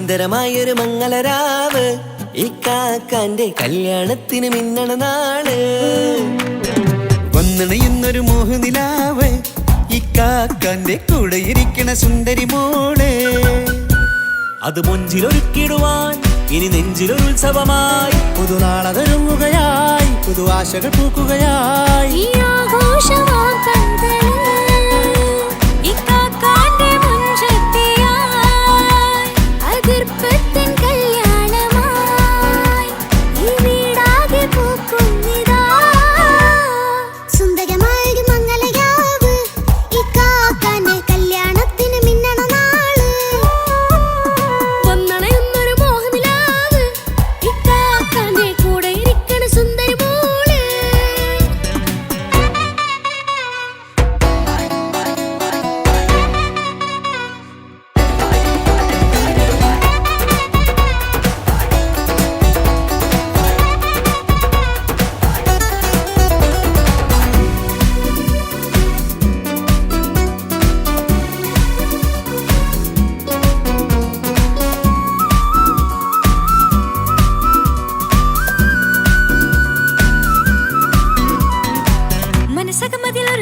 സുന്ദരമായൊരു മംഗളരാവ് ഇക്കാക്കാന്റെ കല്യാണത്തിന് മിന്നണ നാള്. വന്നണയുന്നൊരു മോഹനിലാവ് ഇക്കാക്കാന്റെ കൂടെ ഇരിക്കണ സുന്ദരി മോള്. അത് മൊഞ്ചിലൊരുക്കിടുവാൻ ഇനി നെഞ്ചിലൊരു ഉത്സവമായി പുതുനാളതൊരുങ്ങുകയായി പുതു ആശകൾ പൂക്കുകയായി.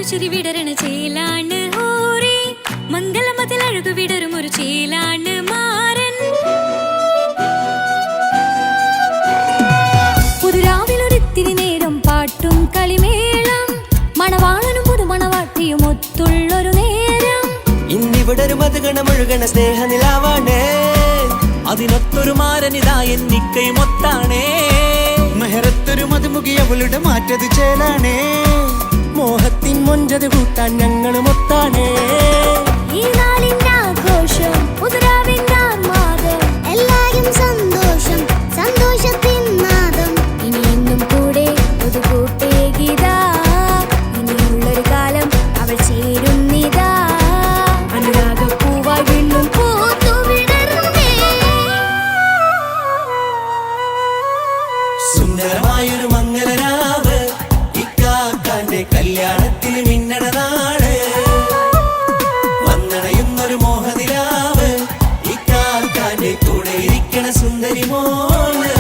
ചിരി വിടരണ ചേലാണ് ഹോറി മംഗളമതിൽ അഴകു വിടരും ഒരു ചേലാണ് മാരൻ. പുതുരാവിലൊരിത്തിരി നേരം പാട്ടും കളിമേളം മണവാളനും പുതുമണവാട്ടിയും ഒത്തുള്ളൊരു നേരം. ഇന്നിവിടൊരു മധുഗണമൊഴുകണ സ്നേഹനിലാവാണ് അതിനൊത്തൊരു മാരനിതാ എന്നിക്കൈമൊത്താണേ. മെഹറത്തൊരു മധുമുഖി അവളുടെ മാറ്റത് ചേലാണേ. മോഹത്തിൻ മൊഞ്ചത് കൂട്ടാൻ ഞങ്ങളും ഒത്താണേ. ഈ നാളിന്റെ ആഘോഷം പുതുരാവിന്റെ ആർമാദം എല്ലാരും സന്തോഷം സന്തോഷത്തിൻ നാദം. ഇനി എന്നും കൂടെ പുതുകൂട്ടേ ഗീതാ ഇനിയുള്ളൊരു കാലം അവൾ ചേരുന്നിതാ. അനുരാഗപ്പൂവായി വീണ്ടും പൂത്തുവിടരുന്നേ. സുന്ദരമായൊരു മംഗളരാവ് ഇക്കാക്കാന്റെ കല്യാണത്തിന് മിന്നണ നാള്. വന്നണയുന്നൊരു മോഹനിലാവ് ഇക്കാക്കാന്റെ കൂടെ ഇരിക്കണ സുന്ദരി മോള്.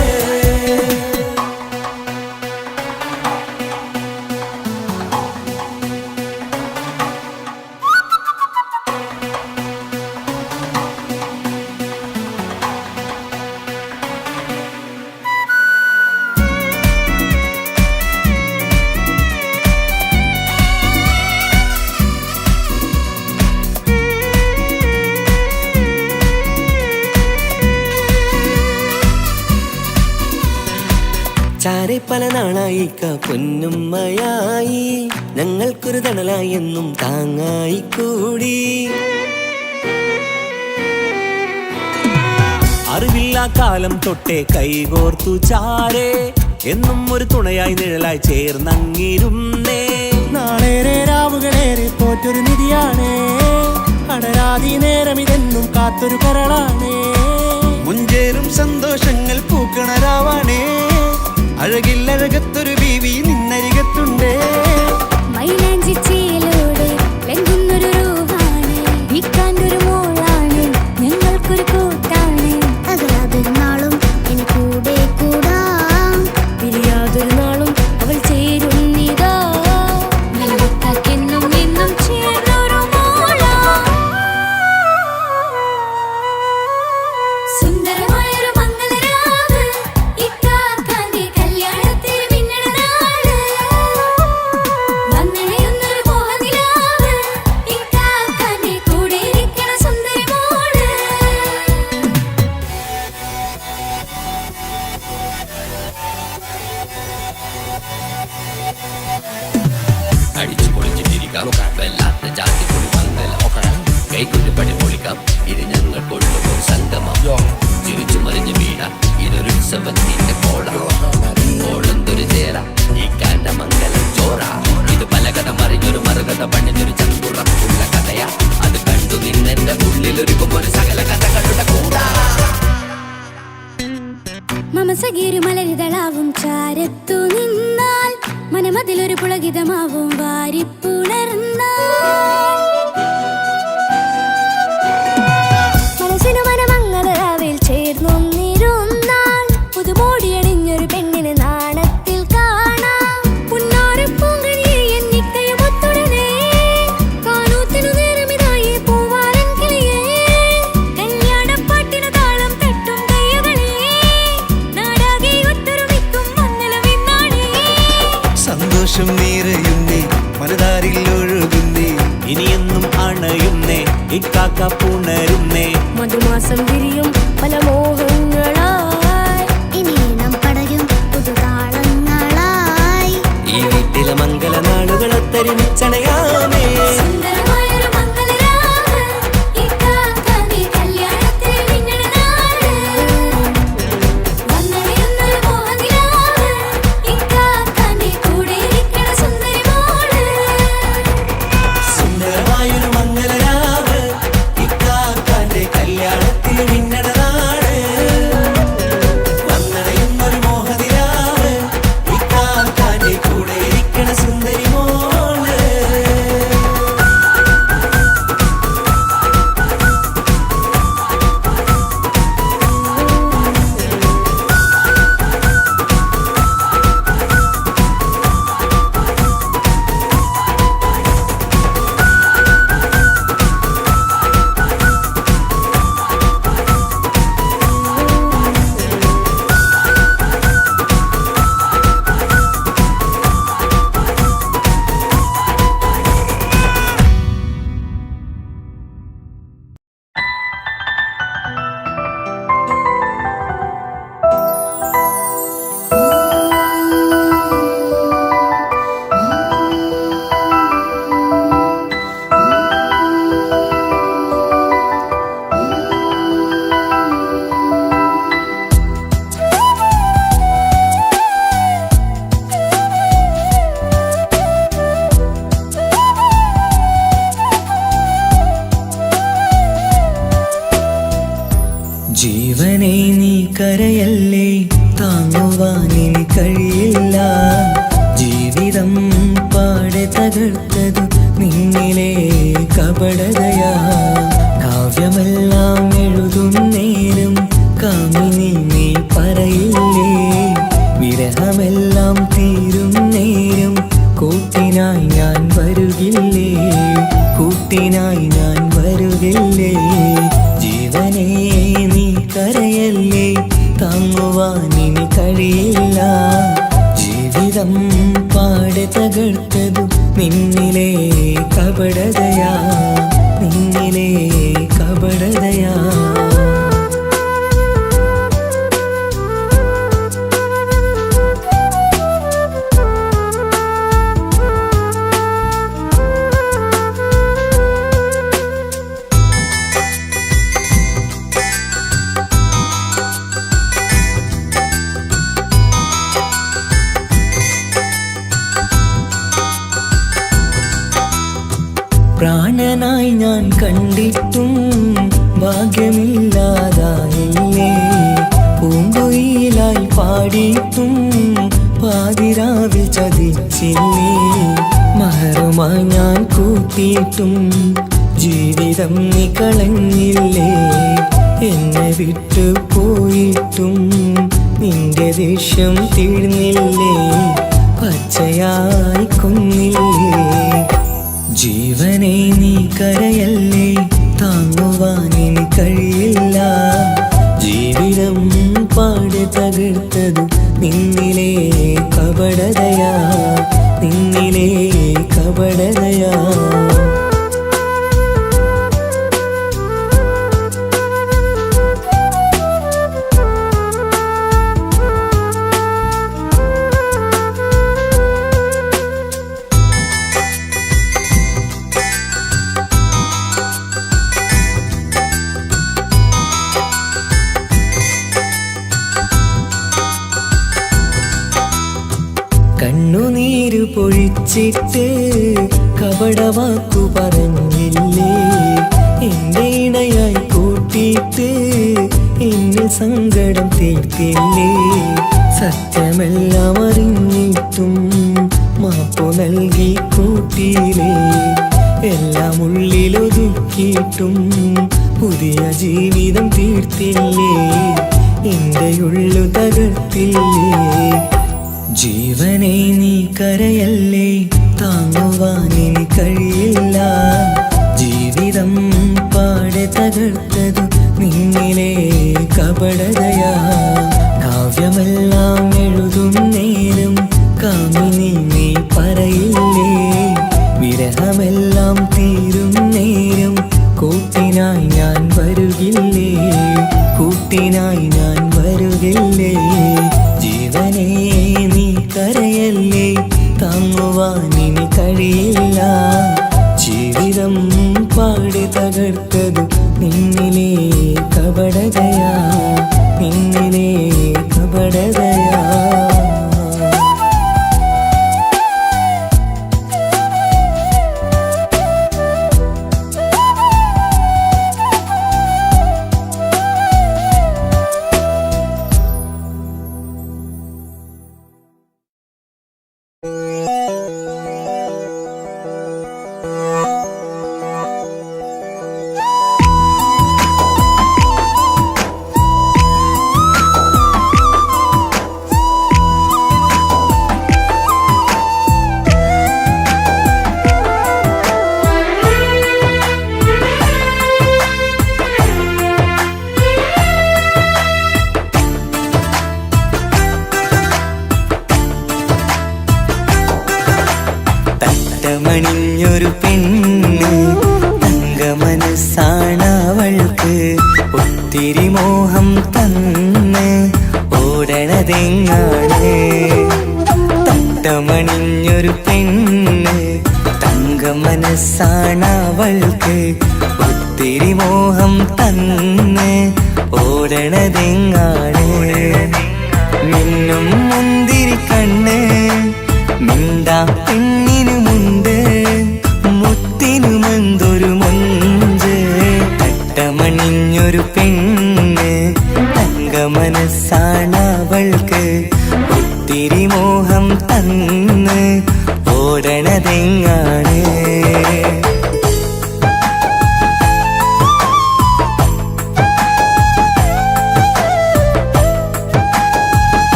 ചാരെ പല നാളായിക്ക പൊന്നുമ്മയായി ഞങ്ങൾക്കൊരു തണലായി എന്നും താങ്ങായി കൂടി. അറിവില്ലാ കാലം തൊട്ടേ കൈകോർത്തു ചാരേ എന്നും ഒരു തുണയായി നിഴലായി ചേർന്നങ്ങിരുന്നേ. നാളേറെ രാവുകളേറെ പോറ്റൊരു നിധിയാണേ. അടരാതി നേരം ഇതെന്നും കാത്തൊരു കരളാണേ. മുഞ്ചേറും സന്തോഷങ്ങൾ പൂക്കണരാവാണേ. അഴകില്ലഴകത്തൊരു ബീവി നിന്നരികത്തുണ്ടേ. മൈലാഞ്ചി ചേലോടെ ലംഘുന്നൊരു റൂഹാണ് വിക്കാണ്ടൊരു മോളാണ് ഞങ്ങൾക്കൊരു കൂട്ടാണ്. അകലാതൊരു നാളും എന്നെ കൂടെ കൂടാം പിരിയാതൊരു നാളും അവൾ ചേരുന്നിതാ. എന്നും എന്നും ചേർന്നൊരു മോളാ. സുന്ദരമായൊരു മംഗളരാവ് ഇക്കാക്കാന്റെ കല്യാണത്തിന് മിന്നണ നാള്. വന്നണയുന്നൊരു മോഹനിലാവ് ഇക്കാക്കാന്റെ കൂടെ ഇരിക്കണ സുന്ദരി മോള്. അടിച്ചു പൊളിച്ചിട്ടിരിക്കാം വല്ലാത്ത ജാതി പൊളി മംഗലം. കൈകൊണ്ട് പടി പൊളിക്കാം ഇത് ഞങ്ങൾ കൊണ്ടുപോകും സംഗമം. തിരിച്ചു മറിഞ്ഞ് വീഴാം ഇതൊരു ഉത്സവത്തിന്റെ കോളം. കോളന്തൊരു ചേര ഈ കാണ്ട മംഗലം ചോറ. ഇത് പലകഥ മറിഞ്ഞൊരു മറുകഥ പണിഞ്ഞൊരു ചങ്കുറപ്പുള്ള കഥയാ. അത് കണ്ടു നിന്നെന്റെ ഉള്ളിലൊരുക്കും ഒരു സകല കഥകളുടെ കൂടാ. മമസഗിരു മലരിതളാവും ചാരത്തു നിന്നാൽ മനമതിലൊരു പുളകിതമാവും വാരിപ്പുണർന്നാൽ. മനസ്സിനു മനമങ്ങതരാവിൽ നിറയുന്നേ മനതാരിൽ ഒഴുകുന്നേ ഇനിയെന്നും അണയുന്നേ ഇക്കാക്ക പുണരുന്നേ മധുമാസം വിരിയും പല മോഹങ്ങളായി ഇനി നാം പടരും പുതുതാളങ്ങളായി ഈ വീട്ടിലെ മംഗള നാളുകളൊത്തരിച്ചണയാമേ സുന്ദരമായൊരു മംഗളരാവ് ഇക്കാക്കാന്റെ കല്യാണത്തിൽ മിന്നണ നാട് വന്നണിയുന്നൊരു മോഹനിലാവ് ഇക്കാക്കാന്റെ കൂടെ ഇരിക്കണ സുന്ദരി മോള് സുന്ദരമായൊരു മംഗളരാവ് ഇക്കാക്കാന്റെ കല്യാണത്തിൽ മിന്നണ നാട് വന്നണയുന്നൊരു മോഹനിലാവ് ഇക്കാക്കാന്റെ കൂടെ ഇരിക്കണ സുന്ദരി മോള് ജീവനെ നീ കരയല്ലേ താങ്ങുവാനിനി കഴിയില്ല ജീവിതം പാടെ തകർത്തതു നിന്നിലെ കപടതയാ കാവ്യമെല്ലാം എഴുതുന്നേരം കാമിനി നീ പറയില്ലേ വിരഹമെല്ലാം തീരും നേരം കൂട്ടിനായി ഞാൻ വരുകില്ലേ കൂട്ടിനായി ഞാൻ വരുകില്ലേ ജീവനേ നീ കരയല്ലേ താങ്ങുവാനിനി കഴിയില്ല ജീവിതം പാടെ തകർത്തതു നിന്നിലെ കപടതയാ നിന്നിലെ കപടതയാ പ്രാണനായി ഞാൻ കണ്ടിട്ടും ഭാഗ്യമില്ലാതായില്ലേ പൂങ്കുയിലായി പാടിയിട്ടും പാതിരാവിൽ ചതിച്ചില്ലേ മഹറുമായി ഞാൻ കൂട്ടിയിട്ടും ജീവിതം നീ കളഞ്ഞില്ലേ എന്നെ വിട്ടു പോയിട്ടും നിന്റെ ദേഷ്യം തീർന്നില്ലേ പച്ചയായി കൊന്നില്ലേ ജീവനെ നീ കരയല്ലേ താങ്ങുവാനിനി കഴിയില്ല ജീവിതം പാടെ തകർത്തതു നിന്നിലെ കപടതയാ നിന്നിലെ കപടതയാ കണ്ണുനീര് പൊഴിച്ചിട്ട് കപടവാക്കു പറഞ്ഞില്ലേ എന്റെ ഇണയായി കൂട്ടിയിട്ട് എന്നിൽ സങ്കടം തീർത്തില്ലേ സത്യമെല്ലാം അറിഞ്ഞിട്ടും മാപ്പു നൽകി കൂട്ടിയില്ലേ എല്ലാം ഉള്ളിലൊതുക്കിയിട്ടും പുതിയ ജീവിതം തീർത്തില്ലേ എന്റെ ഉള്ളു തകർത്തില്ലേ ജീവനെ നീ കരയല്ലേ താങ്ങുവാനിനി കഴിയില്ല ജീവിതം പാടെ തകർത്തതു നിന്നിലെ കപടതയാ കാവ്യമെല്ലാം എഴുതുന്നേരം കാമിനി നീ പറയില്ല ഇനി കഴിയില്ല. ജീവിതം പാടി തകർത്തതു നിന്നിലെ കപടതയാ, നിന്നിലെ കപടതയാ. മണിഞ്ഞൊരു പെണ്ണ് തങ്കമനസ്സാണവൾക്ക്, ഒത്തിരി മോഹം തന്ന് ഓടണതെങ്ങാണ്. തട്ടമണിഞ്ഞൊരു പെണ്ണ് തങ്കമനസ്സാണവൾക്ക്, ഒത്തിരി മോഹം തന്ന് ഓടണതെങ്ങാണ്. മിന്നും മുന്തിരി കണ്ണ് മിണ്ടാ പെണ്ണിനു മുണ്ട്, മുത്തിനുമെന്തൊരു മൊഞ്ച്. തട്ടമണിഞ്ഞൊരു പെണ്ണ് തങ്കമനസ്സാണവൾക്ക്, ഒത്തിരി മോഹം തന്ന് ഓടണതെങ്ങാണ്.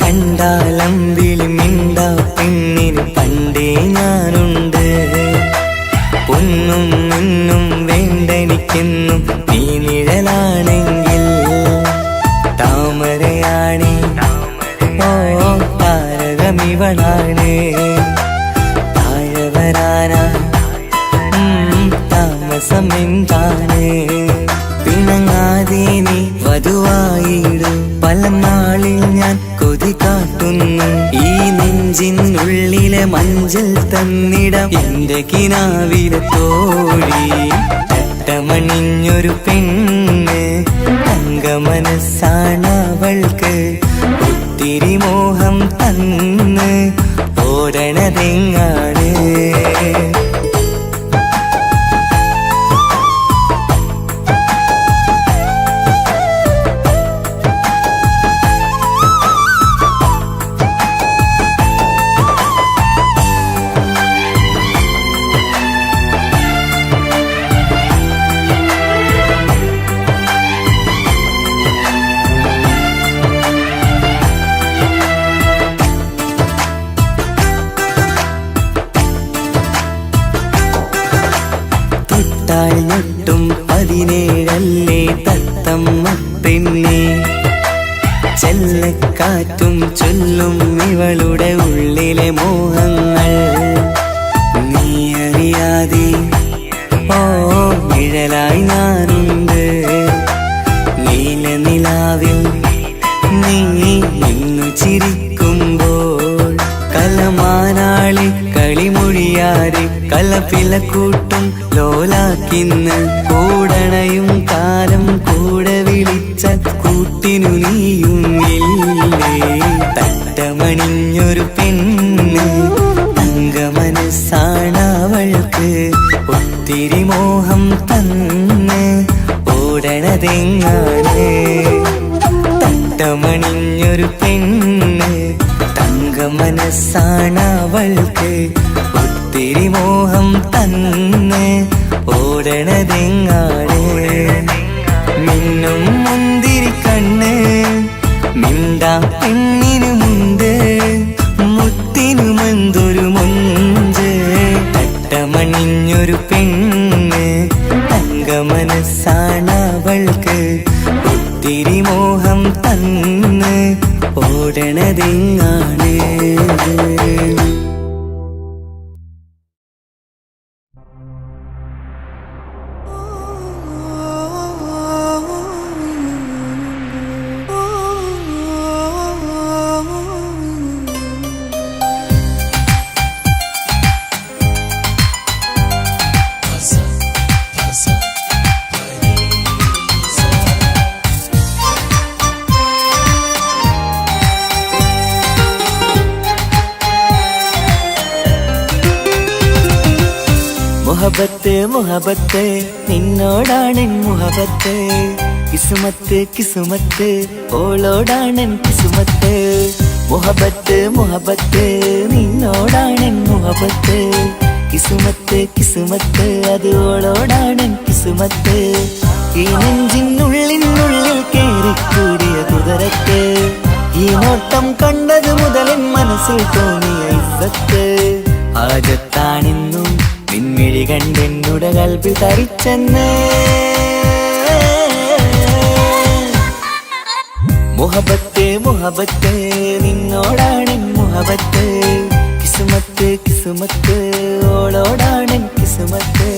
കണ്ടാലമ്പിളി മിണ്ടാ പെണ്ണിന് പണ്ടേ ഞാനുണ്ട്, പൊന്നും മുന്നും വേണ്ടെനിക്കെന്നും നീ നിഴലാണെങ്കിൽ. താമരയാണേ ഓ താരകമിവളാണ്, താഴെ വരാനാ താമസം എന്താണ്. പിണങ്ങാതെ നീ വധുവായിടും, പല നാളിൽ ഞാൻ കൊതി കാട്ടുന്നു. ഈ നെഞ്ചിനുള്ളിലെ മഞ്ചൽ തന്നിടം എന്റെ കിനാവിലെ തോഴി. തട്ടമണിഞ്ഞൊരു പെണ്ണ് തങ്കമനസ്സാണവൾക്ക്, ഒത്തിരി മോഹം തന്ന് ഓടണതെങ്ങാണ്. ഞെട്ടും 17 തത്തമ്മ പെണ്ണെ, ചെല്ലക്കാറ്റും ചൊല്ലും ഇവളുടെ ഉള്ളിലെ മോഹങ്ങൾ. നീ അറിയാതെ ഓ നിഴലായി ഞാനുണ്ട്, നീല നിലാവിൽ നീ ഇന്നു ചിരിക്കുമ്പോൾ. കലമാനാളി കളിമൊഴിയാതെ കലപിലക്കൂട്ടും ലോലാക്കിന്ന്, കൂടണയും കാലം കൂടെ വിളിച്ച കൂട്ടിനു നീയും ഇല്ലേ. തട്ടമണിഞ്ഞൊരു പെണ്ണ് തങ്കമനസ്സാണവൾക്ക്, ഒത്തിരി മോഹം തന്ന് ഓടണതെങ്ങാണ്. തട്ടമണിഞ്ഞൊരു പെണ്ണ് തങ്കമനസ്സാണവൾക്ക്, ഒത്തിരി മോഹം തന്ന് ഓടണതെങ്ങാണ്. മിന്നും മുന്തിരി കണ്ണ് മിണ്ടാ പെണ്ണിനു മുണ്ട്, മുത്തിനുമെന്തൊരു മൊഞ്ച്. തട്ടമണിഞ്ഞൊരു പെണ്ണ് തങ്കമനസ്സാണവൾക്ക്, ഒത്തിരി മോഹം തന്ന് ഓടണതെങ്ങാണ്. മുഹബത്ത് മുഹബത്ത് നിന്നോടാണെൻ മുഹബത്ത്, കിസുമത്ത് കിസുമത്ത് ഓളോടാണെൻ കിസുമത്ത്. മുഹബത്ത് മുഹബത്ത് നിന്നോടാണെൻ മുഹബത്ത്, കിസുമത്ത് കിസുമത്ത് അത് ഓളോടാണെൻ കിസുമത്ത്. ഈ നെഞ്ചിനുള്ളിനുള്ളിൽ കേറിക്കൂടിയ കുതിരത്ത്, ഈ നോട്ടം കണ്ടത് മുതലൻ മനസ്സിൽ തോന്നിയ ഇസ്സത്ത്. ആജത്താണെന്നും പിൻമിഴി കണ്ടെന്നുടെ കൽബിൽ തരിച്ചെന്ന്. മുഹബത്ത് മുഹബത്ത് നിന്നോടാണെൻ മുഹബത്ത്, കിസുമത്ത് കിസുമത്ത് ഓളോടാണെൻ കിസുമത്ത്.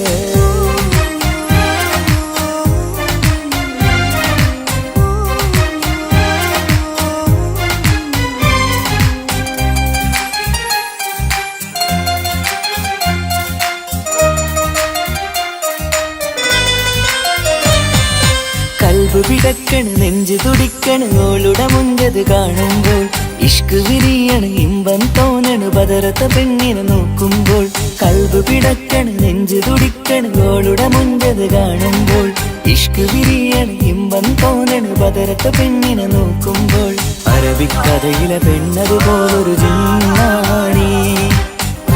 കൽബ് പിടക്കണ് നെഞ്ച് തുടിക്കണ് ഓളുടെ മുഞ്ചത് കാണുമ്പോൾ, ഇഷ്ക് വിരിയണ് ഇമ്പം തോന്നണ് ബദറത്ത പെണ്ണിനെ നോക്കുമ്പോൾ. കൽബ് പിടക്കണ് നെഞ്ച് തുടിക്കണ് ഓളുടെ മുഞ്ചത് കാണുമ്പോൾ, ഇഷ്ക് വിരിയണ് ഇമ്പം തോന്നണ് ബദറത്ത പെണ്ണിനെ നോക്കുമ്പോൾ. അറബിക്കഥയിലെ പെണ്ണത് പോലൊരു ജിന്നാണി,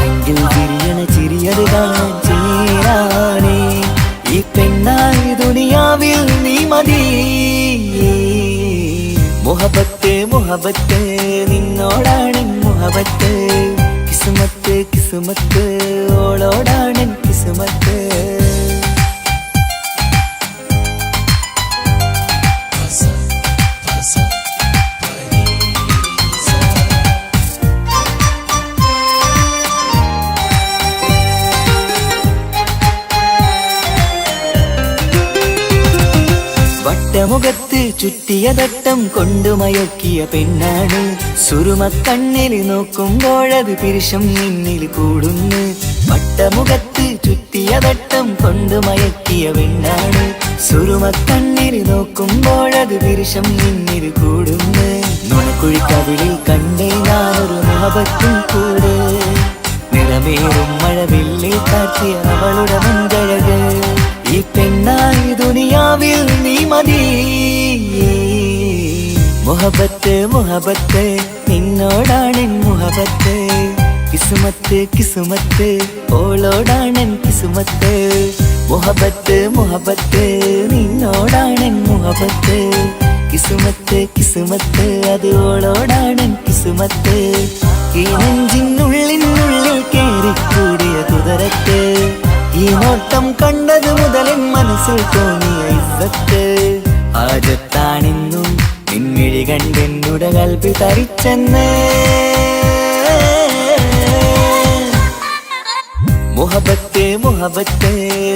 എങ്കിൽ വിരിയണ ചിരിയത് കാണാൻ ചേരാണി. ഈ പെണ്ണായി ദുനിയാവിൽ നീ മതി. മുഹബത്ത് മുഹബത്ത് നിന്നോടാണെൻ മുഹബത്ത്, കിസുമത്ത് കിസുമത്ത് ഓളോടാണെൻ കിസുമത്ത്. വട്ടമുഖത്ത് ചുറ്റിയ തട്ടം കൊണ്ടുമയക്കിയ പെണ്ണാണ്, സുറുമക്കണ്ണിൽ നോക്കുമ്പോഴത് പിരിശം നിന്നിൽ കൂടുന്നു. വട്ടമുഖത്ത് ചുറ്റിയ തട്ടം കൊണ്ടുമയക്കിയ പെണ്ണാണ്, സുറുമക്കണ്ണിൽ നോക്കുമ്പോഴത് പിരിശം നിന്നിൽ കൂടുന്നു. നുണക്കുഴിക്കവിളിൽ കണ്ടേ ഞാനൊരു മുഹബത്തും കൂട്, നിറമേറും മഴവില്ലിൽ കാറ്റിയ അവളുടെ മുൻകഴക്. ഈ പെണ്ണായി ദുനിയാവിൽ നീ മതി. മുഹബത്ത് മുഹബത്ത് നിന്നോടാണെൻ മുഹബത്ത്, കിസുമത്ത് കിസുമത്ത് ഓളോടാണെൻ കിസുമത്ത്. മുഹബത്ത് മുഹബത്ത് നിന്നോടാണെൻ മുഹബത്ത്, കിസുമത്ത് കിസുമത്ത് അത് ഓളോടാണെൻ കിസുമത്ത്. ഈ നെഞ്ചിനുള്ളിനുള്ളിൽ കേറിക്കൂടിയ കുതിരത്ത്, ഈ നോട്ടം കണ്ടത് മുതലൻ മനസ്സിൽ തോന്നിയ ഇസ്സത്ത്. ആജത്താണെന്നും പിൻമിഴി കണ്ടെന്നുടെ കൽബിൽ തരിച്ചെന്ന്. മുഹബത്ത് മുഹബത്ത്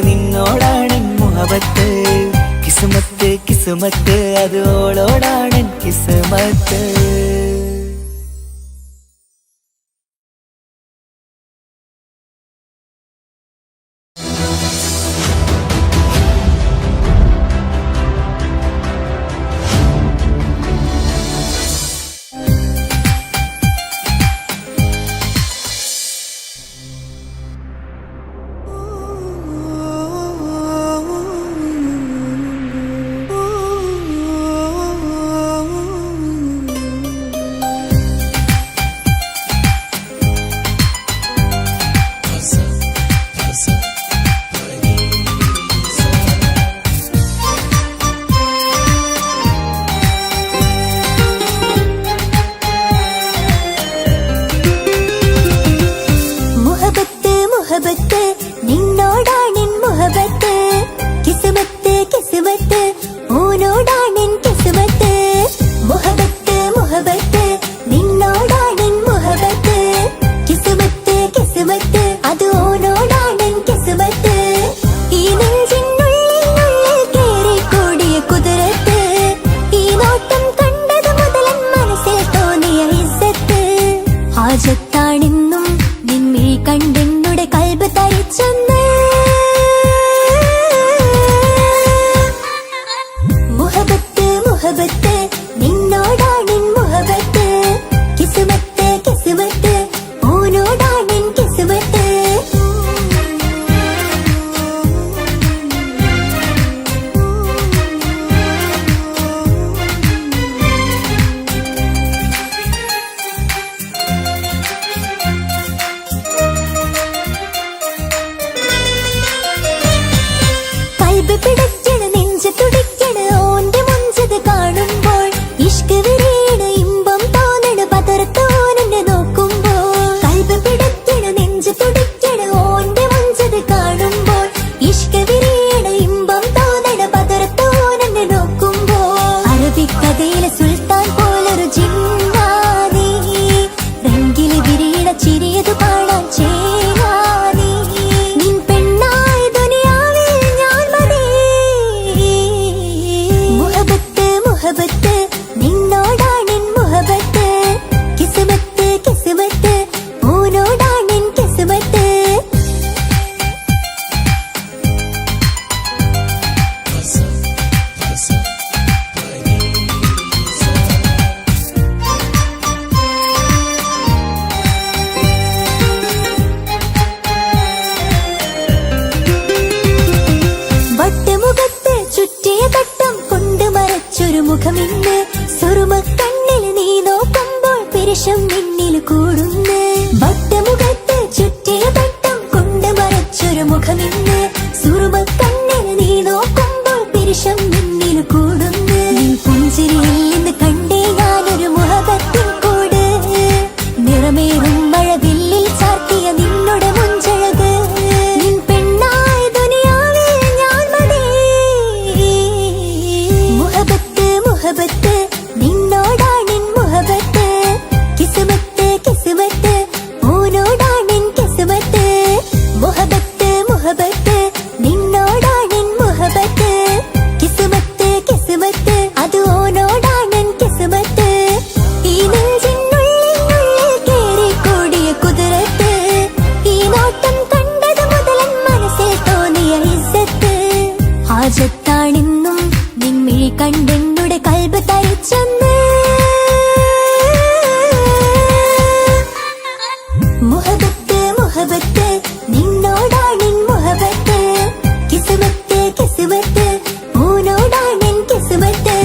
നിന്നോടാണെൻ മുഹബത്ത്, കിസുമത്ത് കിസുമത്ത് അത് ഓളോടാണെൻ കിസുമത്ത്. മുഹബത്ത് നിന്നോടാണെൻ മുഹബത്ത് കിസ്മത്ത് കിസ്മത്ത് ഓനോടാണെൻ കിസ്മത്ത് കൽബ് പിടയ്ക്കണ നെഞ്ച് തുടിക്കണ ഓന്റെ മുഞ്ചത് കാണുമ്പോൾ ഇഷ്ക് വിരീണ ഇമ്പം തോന്നണ പതർത്തോനെ നോക്കുമ്പോൾ കൽബ് പിടയ്ക്കണ നെഞ്ച് തുടിക്കണ ഓന്റെ മുഞ്ചത് കാണുമ്പോൾ ഇഷ്ക് വിരീണ ഇമ്പം തോന്നണ പതർത്തോനെ നോക്കുമ്പോൾ അറബിക്കഥയിലെ സുൽത്താൻ പോലൊരു ജിന്നാനി രംഗില് വിരീണ ചിരിയത് പാടാൻ ചേരാനി നിൻ പെണ്ണായി ദുനിയാവിൽ ഞാൻ മതി മുഹബത്ത് മുഹബത്ത് നിന്നോടാണെൻ മുഹബത്ത് കിസ്മത്ത് കിസ്മത്ത് ഓനോടാണെൻ കിസ്മത്ത് വട്ടമുഖത്ത് ചുറ്റിയ തട്ടം കൊണ്ട് മറച്ചൊരു മുഖമിന്ന് സുറുമക്കണ്ണിൽ നീ നോക്കുമ്പോൾ പിരിശം നിന്നിൽ കൂടുന്ന് വട്ടമുഖത്ത് ചുറ്റിയ തട്ടം കൊണ്ട് മറച്ചൊരു മുഖമിന്ന് സുറുമക്കണ്ണിൽ നീ നോക്കുമ്പോൾ പിരിശം നിന്നിൽ കൂടുന്ന് നീ പുഞ്ചിരിയിൽ നിന്ന് കണ്ടേ ഞാനൊരു മുഹബത്തിൻ കൂട് നിറമേറും മഴവില്ലിൽ ചാർത്തിയ നിന്നോട് മുഞ്ചഴക് നിൻ പെണ്ണായി ദുനിയാവിൽ ഞാൻ മതി മുഹബത്ത് മുഹബത്ത് നിന്നോടാണെൻ മുഹബത്ത് കിസ്മത്ത് കിസ്മത്ത് ഓനോടാണെൻ കിസ്മത്ത് മുഹബത്ത് മുഹബത്ത് നിന്നോടാണെൻ മുഹബത്ത് കിസ്മത്ത് കിസ്മത്ത് അത് ഓനോടാണെൻ കിസ്മത്ത് ഈ നെഞ്ചിനുള്ളിൽ കേറി കൂടിയ കുതിരത്ത് ഈ നോട്ടം കണ്ടത് മുതലൻ മനസ്സിൽ തോന്നിയ ഇസ്സത്ത് ഹാജത്താണെന്നും നിൻമിഴി കണ്ടെന്നുടെ കൽബ് തരിച്ചെന്ന് മുഹബത്ത് മുഹബത്ത് നിന്നോടാണെൻ മുഹബത്ത് കിസ്മത്ത് കിസ്മത്ത് ഓനോടാണെൻ കിസ്മത്ത്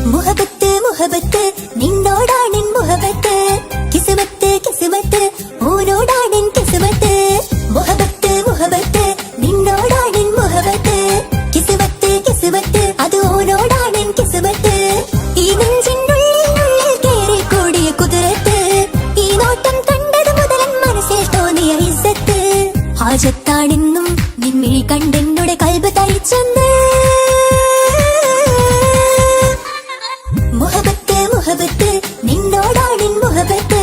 മുഹബത്ത് മുഹബത്ത് നിന്നോടാണെൻ മുഹബത്ത് കിസ്മത്ത് കിസ്മത്ത് ഓനോടാണെൻ കിസ്മത്ത് മുഹബത്ത് മുഹബത്ത് നിന്നോടാണെൻ മുഹബത്ത് കിസ്മത്ത് കിസ്മത്ത് അത് ഓനോടാണെൻ കിസ്മത്ത് ഈ നെഞ്ചിനുള്ളിൽ കേറി കൂടിയ കുതിരത്ത് ഈ നോട്ടം കണ്ടത് മുതലൻ മനസ്സിൽ തോന്നിയ ഇസ്സത്ത് ഹാജത്താണെന്നും നിൻമിഴി കണ്ടെന്നുടെ കൽബ് തരിച്ചെന്ന് മുഹബത്ത് മുഹബത്ത് നിന്നോടാണെൻ മുഹബത്ത്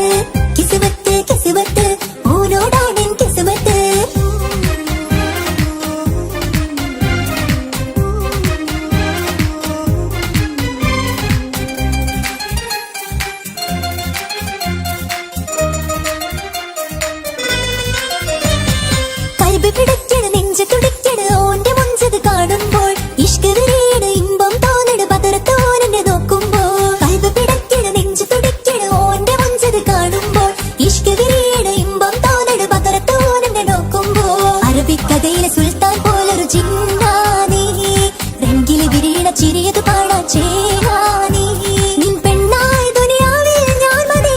കിസ്മത്ത് കിസ്മത്ത് ഓനോടാണെൻ കിസ്മത്ത് കൽബ് പിടയ്ക്കണ നെഞ്ച് തുടിക്കണ ഓന്റെ മുഞ്ചത് കാണുമ്പോൾ ഇഷ്ക് വിരീണ ഇമ്പം തോന്നണ പതർത്തോനെ നോക്കുമ്പോൾ കൽബ് പിടയ്ക്കണ നെഞ്ച് തുടിക്കണ ഓന്റെ മുഞ്ചത് കാണുമ്പോൾ ഇഷ്ക് വിരീണ ഇമ്പം തോന്നണ പതർത്തോനെ നോക്കുമ്പോൾ അറബിക്കഥയിലെ സുൽത്താൻ പോലൊരു ജിന്നാനി രംഗില് വിരീണ ചിരിയത് പാടാൻ ചേരാനി നിൻ പെണ്ണായി ദുനിയാവിൽ ഞാൻ മതി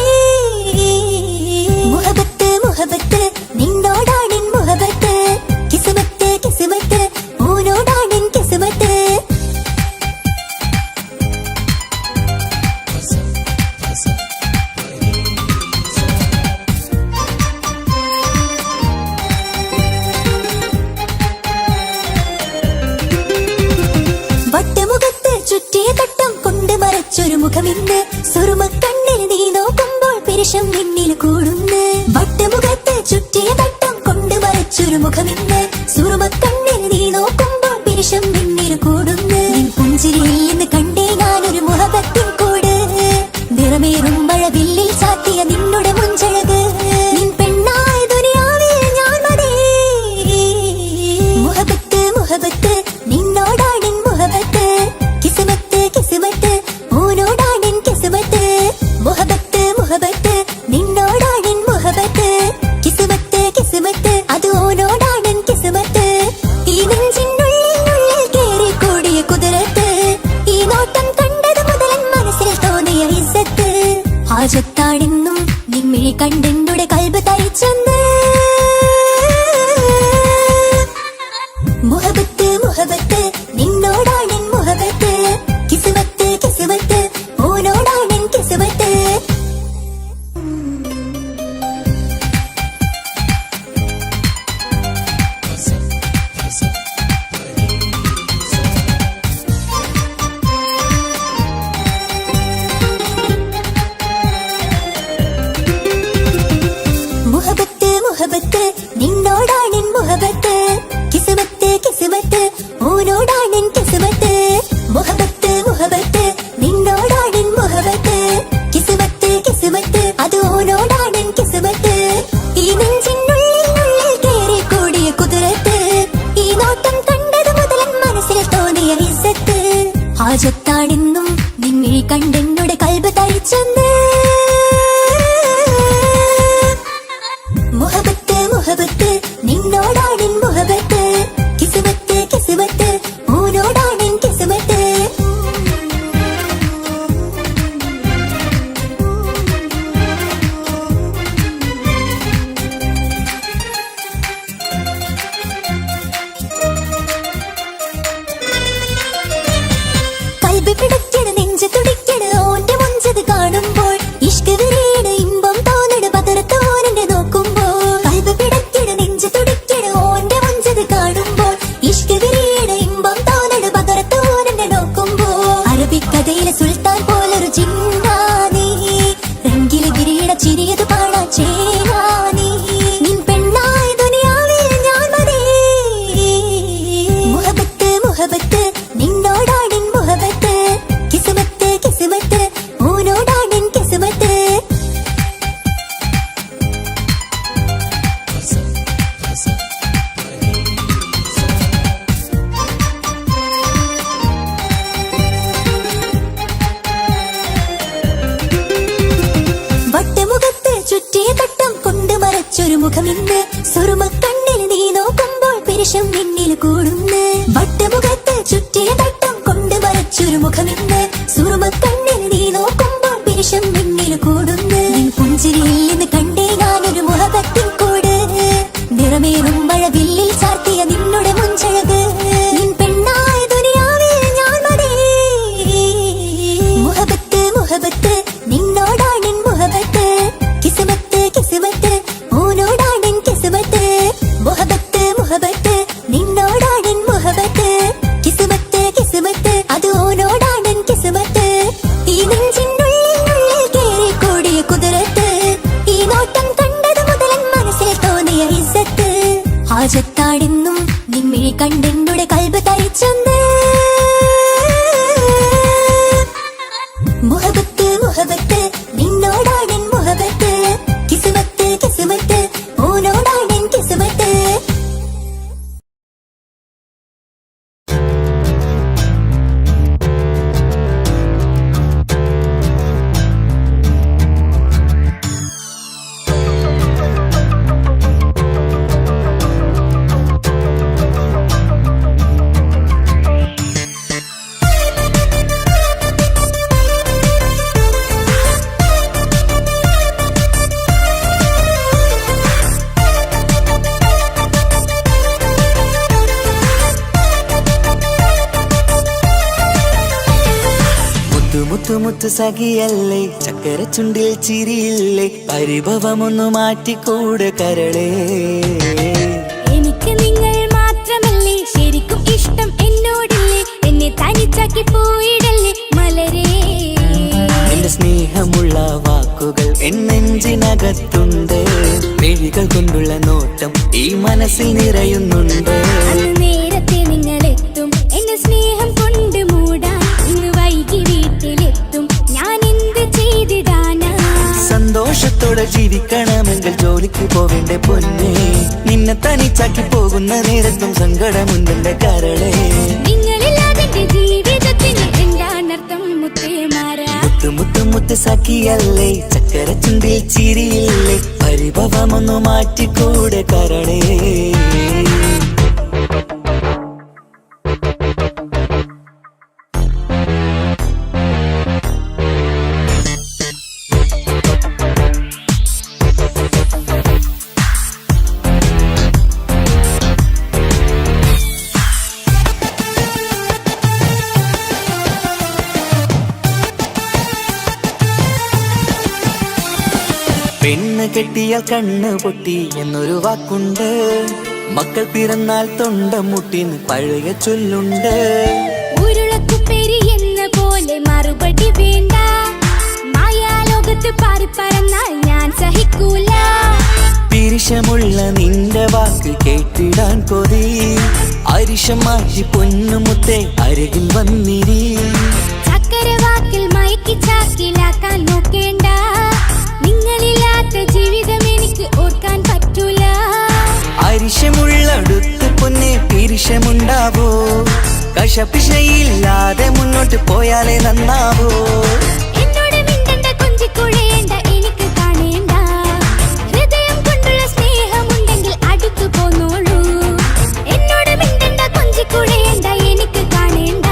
മുഹബത്ത് മുഹബത്ത് നിന്നോടാണെൻ മുഹബത്ത് കിസ്മത്ത് കിസ്മത്ത് ഓനോടാണെൻ കിസ്മത്ത് വട്ടമുഖത്ത് ചുറ്റിയ തട്ടം കൊണ്ട് മറച്ചൊരു മുഖമിന്ന് സുറുമക്കണ്ണിൽ പിരിശം നിന്നിൽ കൂടുന്ന് വട്ടമുഖത്ത് ചുറ്റിയ തട്ടം കൊണ്ട് മറച്ചൊരു മുഖമിന്ന് സുറുമക്കണ്ണിൽ നീ നോക്കുമ്പോൾ പിരിശം നിന്നിൽ കൂടുന്ന് നിൻ പുഞ്ചിരിയിൽ നിന്ന് കണ്ടേ ഞാനൊരു മുഹബത്തിൻ കൂട് നിറമേറും മഴവില്ലിൽ ചാത്തിയ നിന്നുടെ മുഞ്ചഴക് നിൻ പെണ്ണായ ദുനിയാവിൽ ഞാൻ മതി മുഹബത്ത് മുഹബത്ത് നിന്നോടാണെൻ മുഹബത്ത് കിസ്മത്ത് കിസ്മത്ത് ഓനോടാണെൻ കിസ്മത്ത് മുഹബത്ത് മുഹബത്ത് നിന്നോടാണെൻ മുഹബത്ത് കിസ്മത്ത് കിസ്മത്ത് അത് ഓനോടാണെൻ കിസ്മത്ത് ഈ നെഞ്ചിനുള്ളിൽ കേറി കൂടിയ കുതിരത്ത് ഈ നോട്ടം കണ്ടത് മുതലൻ മനസ്സിൽ തോന്നിയ ഇസ്സത്ത് ഹാജത്താണെന്നും നിൻമിഴി കണ്ടെന്നുടെ കൽബ് തരിച്ചെന്ന് മുഹബത്ത് മുഹബത്ത് നിന്നോടാണെൻ മുഹബത്ത് കിസ്മത്ത് കിസ്മത്ത് ഓനോടാണെൻ കിസ്മത്ത് മുഹബത്ത് മുഹബത്ത് നിന്നോടാണെൻ മുഹബത്ത് കിസ്മത്ത് കിസ്മത്ത് ഓനോടാണെൻ കിസ്മത്ത് മുഹബത്ത് മുഹബത്ത് നിന്നോടാണെൻ മുഹബത്ത് കിസ്മത്ത് കിസ്മത്ത് അത് ഓനോടാണെൻ കിസ്മത്ത് ഈ നെഞ്ചിനുള്ളിൽ കേറി കൂടിയ കുതിരത്ത് ഈ നോട്ടം കണ്ടത് മുതലൻ മനസ്സിൽ തോന്നിയ ഇസ്സത്ത് ഹാജത്താണെന്നും നിൻമിഴി കണ്ടെന്നുടെ കൽബ് തരിച്ചെന്ന് മുഹബത്ത് മുഹബത്ത് നിന്നോടാണെൻ മുഹബത്ത് കിസ്മത്ത് കിസ്മത്ത് ഓനോടാണെൻ കിസ്മത്ത് കൽബ് പിടയ്ക്കണ് നെഞ്ച് തുടിക്കണ് ഓന്റെ മുഞ്ചത് കാണുമ്പോൾ ഇഷ്ക് വിരിയണ് ഇമ്പം തോന്നണ് പതറത്ത് ഓനെന്നെ നോക്കുമ്പോൾ കൽബ് പിടയ്ക്കണ് നെഞ്ച് തുടിക്കണ് ഓന്റെ മുഞ്ചത് കാണുമ്പോൾ ഇഷ്ക് വിരിയണ് ഇമ്പം തോന്നണ് പതറത്ത് ഓനെന്നെ നോക്കുമ്പോൾ അറബിക്കഥയിലെ സുൽത്താൻ പോലൊരു ചിന്താനീ രംഗില് വിരിയണ ചിരിയത് പാടാ ചേരാനീ നിൻ പെണ്ണായ ദുനിയാവിൽ ഞാൻ മതി മുഹബത്ത് മുഹബത്ത് നിന്നോടാണെൻ മുഹബത്ത് കിസ്മത്ത് കിസ്മത്ത് ഓനോടാണെൻ കിസ്മത്ത് വട്ടമുഖത്ത് ചുറ്റിയ തട്ടം കൊണ്ട് മറച്ചൊരു മുഖമിന്ന് സുറുമക്കണ്ണിൽ നീ നോക്കുമ്പോൾ പിരിശം നിന്നിൽ കൂടുന്ന് വട്ടമുഖത്ത് ചുറ്റിയ തട്ടം കൊണ്ട് മറച്ചൊരു മുഖമിന്ന് സുറുമക്കണ്ണിൽ നീ നോക്കുമ്പോൾ പിരിശം നിന്നിൽ കൂടുന്ന് നിൻ പുഞ്ചിരിയിൽ നിന്ന് കണ്ടേ ഞാനൊരു മുഹബത്തിൻ കൂട് നിറമേറും മഴവില്ലിൽ ചാർത്തിയ നിന്നുടെ മുഞ്ചഴക് നിൻ പെണ്ണായ ദുനിയാവിൽ ഞാൻ മതി മുഹബത്ത് മുഹബത്ത് നിന്നോടാണെൻ മുഹബത്ത് കിസ്മത്ത് കിസ്മത്ത് ഓനോടാണെൻ കിസ്മത്ത് മുഹബത്ത് മുഹബത്ത് നിന്നോടാണെൻ മുഹബത്ത് കിസ്മത്ത് കിസ്മത്ത് അത് ഓനോടാണെൻ കിസ്മത്ത് ഈ നെഞ്ചിനുള്ളിൽ കേറി കൂടിയ കുതിരത്ത് ഈ നോട്ടം കണ്ടത് മുതലൻ മനസ്സിൽ തോന്നിയ ഇസ്സത്ത് ഹാജത്താണെന്നും നിൻമിഴി കണ്ടെന്നുടെ കൽബ് തരിച്ചെന്ന് മുഹബത്ത് മുഹബത്ത് നിന്നോടാണെൻ മുഹബത്ത് കിസ്മത്ത് കിസ്മത്ത് ഓനോടാണെൻ കിസ്മത്ത് മുത്തുമുത്തു സഖിയല്ലേ ചക്കര ചുണ്ടിൽ ചിരിയില്ലേ പരിഭവമൊന്നു മാറ്റിക്കൂടെ കരളേ എനിക്ക് നിങ്ങൾ മാത്രമല്ലേ ശരിക്കും ഇഷ്ടം എന്നോടില്ലേ എന്നെ തനിച്ചാക്കി പോയിടല്ലേ മലരേ എന്റെ സ്നേഹം സ്നേഹമുള്ള വാക്കുകൾ എന്നെഞ്ചിനകത്തുണ്ട്. മിഴികൾ കൊണ്ടുള്ള നോട്ടം ഈ മനസ്സിൽ നിറയുന്നുണ്ട്. അന്ന് നേരത്തെ നിങ്ങളെത്തും എന്നെ സ്നേഹം കൊണ്ട് മൂടാൻ. ഇന്ന് വൈകി വീട്ടിലെത്തും ഞാൻ എന്ത് ചെയ്തിടാനാ? സന്തോഷത്തോടെ ജീവിക്കണമെങ്കിൽ ജോലിക്ക് പോവേണ്ട പൊന്നേ, നിന്നെ തനിച്ചാക്കി പോകുന്ന നേരത്തും സങ്കടമുണ്ടെന്റെ കരളെ. നിങ്ങളില്ലാതെ ജീവിതത്തിന് എന്താണർത്ഥം മുത്തേമാരാ? മുത്ത് മുത്ത് മുത്ത് സഖിയല്ലേ, ചക്കര ചുണ്ടിൽ ചിരിയില്ലേ, പരിഭവമൊന്നു മാറ്റിക്കൂടെ കരളേ. പെണ്ണ് കെട്ടിയാൽ കണ്ണ് പൊട്ടി എന്നൊരു വാക്കുണ്ട്. മക്കൾ പിറന്നാൽ തൊണ്ട മുട്ടിന് പഴയ ചൊല്ലുണ്ട്. ഉരുളക്കുപ്പേരി എന്ന പോലെ മറുപടി വേണ്ട. മായാലോകത്ത് പാറി പറന്നാൽ ഞാൻ സഹിക്കൂല. പിരിശമുള്ള നിന്റെ വാക്ക് കേട്ടിടാൻ കൊതി. അരിശം മാറ്റി പൊന്നുമുത്തേ അരികിൽ വന്നിരി. ചക്കര വാക്കിൽ മയക്കി ചാക്കിലാക്കാൻ നോക്കേണ്ട. നിങ്ങളില്ലാത്ത ജീവിതം എനിക്ക് ഓർക്കാൻ പറ്റൂല. അരിശമുള്ളടുത്ത് പൊന്നെ പിരിശമുണ്ടാവോ? കശപിശയില്ലാതെ മുന്നോട്ട് പോയാലേ നന്നാവോ? എന്നോട് മിണ്ടണ്ട, കൊഞ്ചിക്കുഴയേണ്ട, എനിക്ക് കാണേണ്ട. ഹൃദയം കൊണ്ടുള്ള സ്നേഹമുണ്ടെങ്കിൽ അടുത്തു പോന്നോളൂ. എന്നോട് മിണ്ടണ്ട, കൊഞ്ചിക്കുഴയേണ്ട, എനിക്ക് കാണേണ്ട.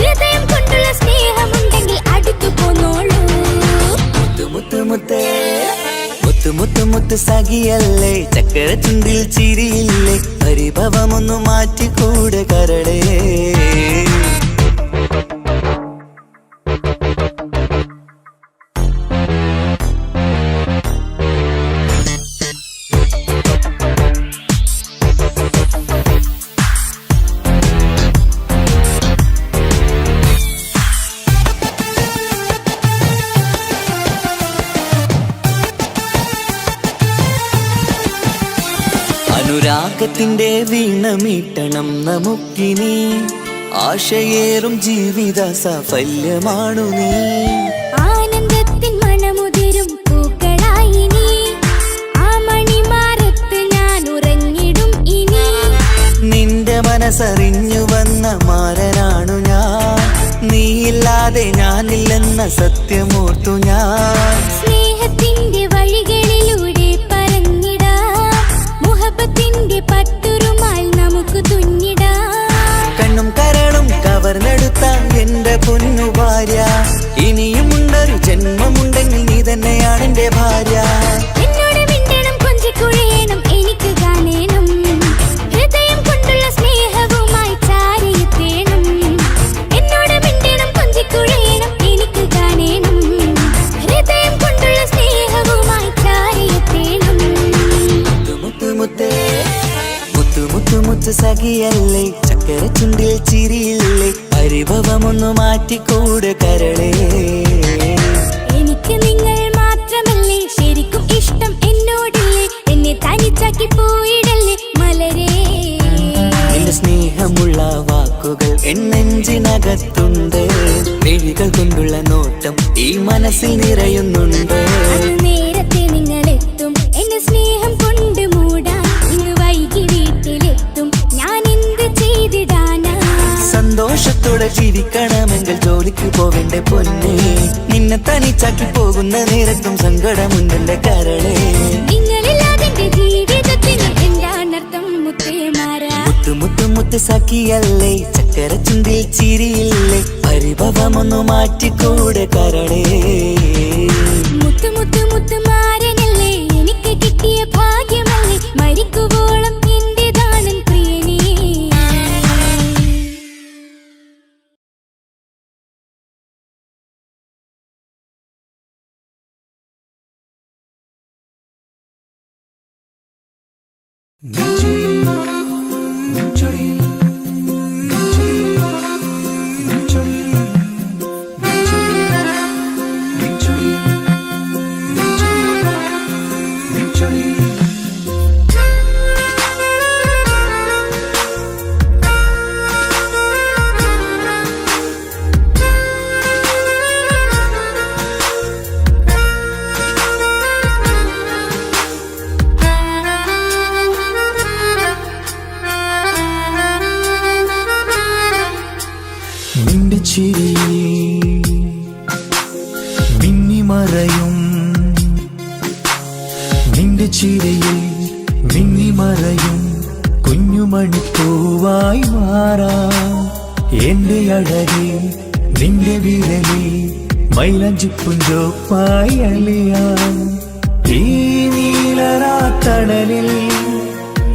ഹൃദയം കൊണ്ടുള്ള സ്നേഹമുണ്ടെങ്കിൽ അടുത്തു പോന്നോളൂ. മുത്ത് മുത്ത് മുത്ത് മുത്ത് മുത്ത് സഖിയല്ലേ, ചക്കര ചുണ്ടിൽ ചിരിയില്ലേ, പരിഭവമൊന്നു മാറ്റിക്കൂടെ കരളേ. അനുരാഗത്തിന്റെ വീണമീട്ടണം നമുക്കിനി. ആശയേറും ജീവിത സാഫല്യമാണു നീ. ആനന്ദത്തിൻ മണമുതിരും പൂക്കളായി നീ. ആ മണിമാറത്ത് ഞാൻ ഉറങ്ങിടും ഇനി. നിന്റെ മനസ്സറിഞ്ഞു വന്ന മാരനാണു ഞാൻ. നീയില്ലാതെ ഞാനില്ലെന്ന സത്യമോർത്തു ഞാൻ. സ്നേഹത്തിന്റെ വഴികളിലൂടെ പറഞ്ഞിടാം. മുഹബത്തിന്റെ പട്ടുറുമാൽ നമുക്ക് തുന്നിടാം. കണ്ണും കരളും കവർന്നെടുത്ത എന്റെ പൊന്നു ഭാര്യ. ഇനിയുമുണ്ടൊരു ജന്മമുണ്ടെങ്കിൽ നീ തന്നെയാണ് എന്റെ ഭാര്യ. എന്നോട് മിണ്ടണം, കൊഞ്ചിക്കുഴയണം, എനിക്ക് കാണേണം. ഹൃദയം കൊണ്ടുള്ള സ്നേഹവുമായി ചാരിയെത്തേണം. എന്നോട് മിണ്ടണം, കൊഞ്ചിക്കുഴയണം, എനിക്ക് കാണേണം. ഹൃദയം കൊണ്ടുള്ള സ്നേഹവുമായി ചാരിയെത്തേണം. മുത്ത് മുത്ത് മുത്ത് മുത്ത് മുത്ത് സഖിയല്ലേ, ചക്കര ചുണ്ടിൽ ചിരിയില്ലേ, പരിഭവമൊന്നു മാറ്റിക്കൂടെ കരളേ. എനിക്ക് നിങ്ങൾ മാത്രമല്ലേ ശരിക്കും ഇഷ്ടം എന്നോടില്ലേ? എന്നെ തനിച്ചാക്കി പോയിടല്ലേ മലരേ. നിന്റെ സ്നേഹമുള്ള വാക്കുകൾ എന്നെഞ്ചിനകത്തുണ്ട്. മിഴികൾ കൊണ്ടുള്ള നോട്ടം ഈ മനസ്സിൽ നിറയുന്നുണ്ട്. അന്ന് നേരത്തെ നിങ്ങളെത്തും എന്നെ സ്നേഹം കൊണ്ട് മൂടാൻ. ഇന്ന് വൈകി വീട്ടിലെത്തും ഞാൻ എന്ത് ചെയ്തിടാനാ? സന്തോഷത്തോടെ ജീവിക്കണമെങ്കിൽ ജോലിക്ക് പോവേണ്ട പൊന്നേ, നിന്നെ തനിച്ചാക്കി പോകുന്ന നേരത്തും സങ്കടമുണ്ടെന്റെ കരളേ. നിങ്ങളില്ലാതെ ജീവിതത്തിന് എന്താണർത്ഥം മുത്തേമാരാ? മുത്ത് മുത്ത് മുത്ത് സഖിയല്ലേ, ചക്കര ചുണ്ടിൽ ചിരിയില്ലേ, പരിഭവമൊന്നു മാറ്റിക്കൂടെ കരളേ. മുത്ത് മുത്ത് മുത്ത് മാരനല്ലേ, എനിക്ക് കിട്ടിയ ഭാഗ്യമല്ലേ, മരിക്കുവോളം എന്റേതാണൻ പ്രിയനേ. നെഞ്ചൊഴി മറയും നിന്റെ ചിരിയിൽ മിന്നിമറയും കുഞ്ഞുമണിപ്പൂവായി മാറാം എന്റെ അഴകെ നിന്റെ വിരലിൽ മൈലഞ്ചിപ്പുഞ്ചോപ്പായി അലിയാം ഈ നീലരാത്തണലിൽ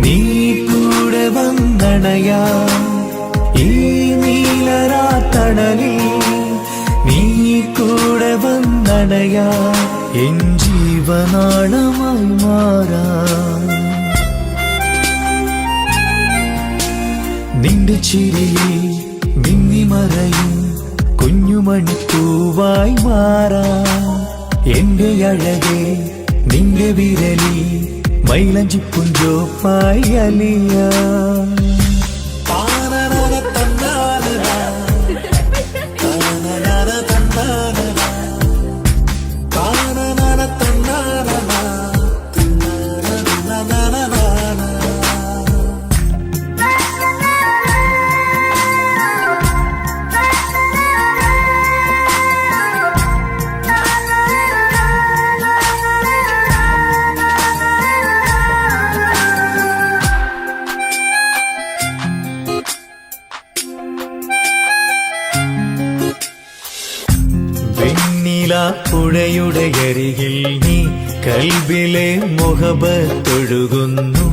നീ കൂടെ വന്നണയാം ഈ നീലരാത്തണലിൽ നീ കൂടെ വന്നണയാം എൻ ജീവനാളമായി മാറാം നിന്റെ ചിരിയിൽ മിന്നിമറയും കുഞ്ഞുമണിപ്പൂവായി മാറാം എന്റെ അഴകെ നിന്റെ വിരലിൽ മൈലഞ്ചിപ്പുഞ്ചോപ്പായി അലിയാം പുഴയുടെ അരികിൽ നീ കൽബിലെ മുഹബത്തൊഴുകുന്നു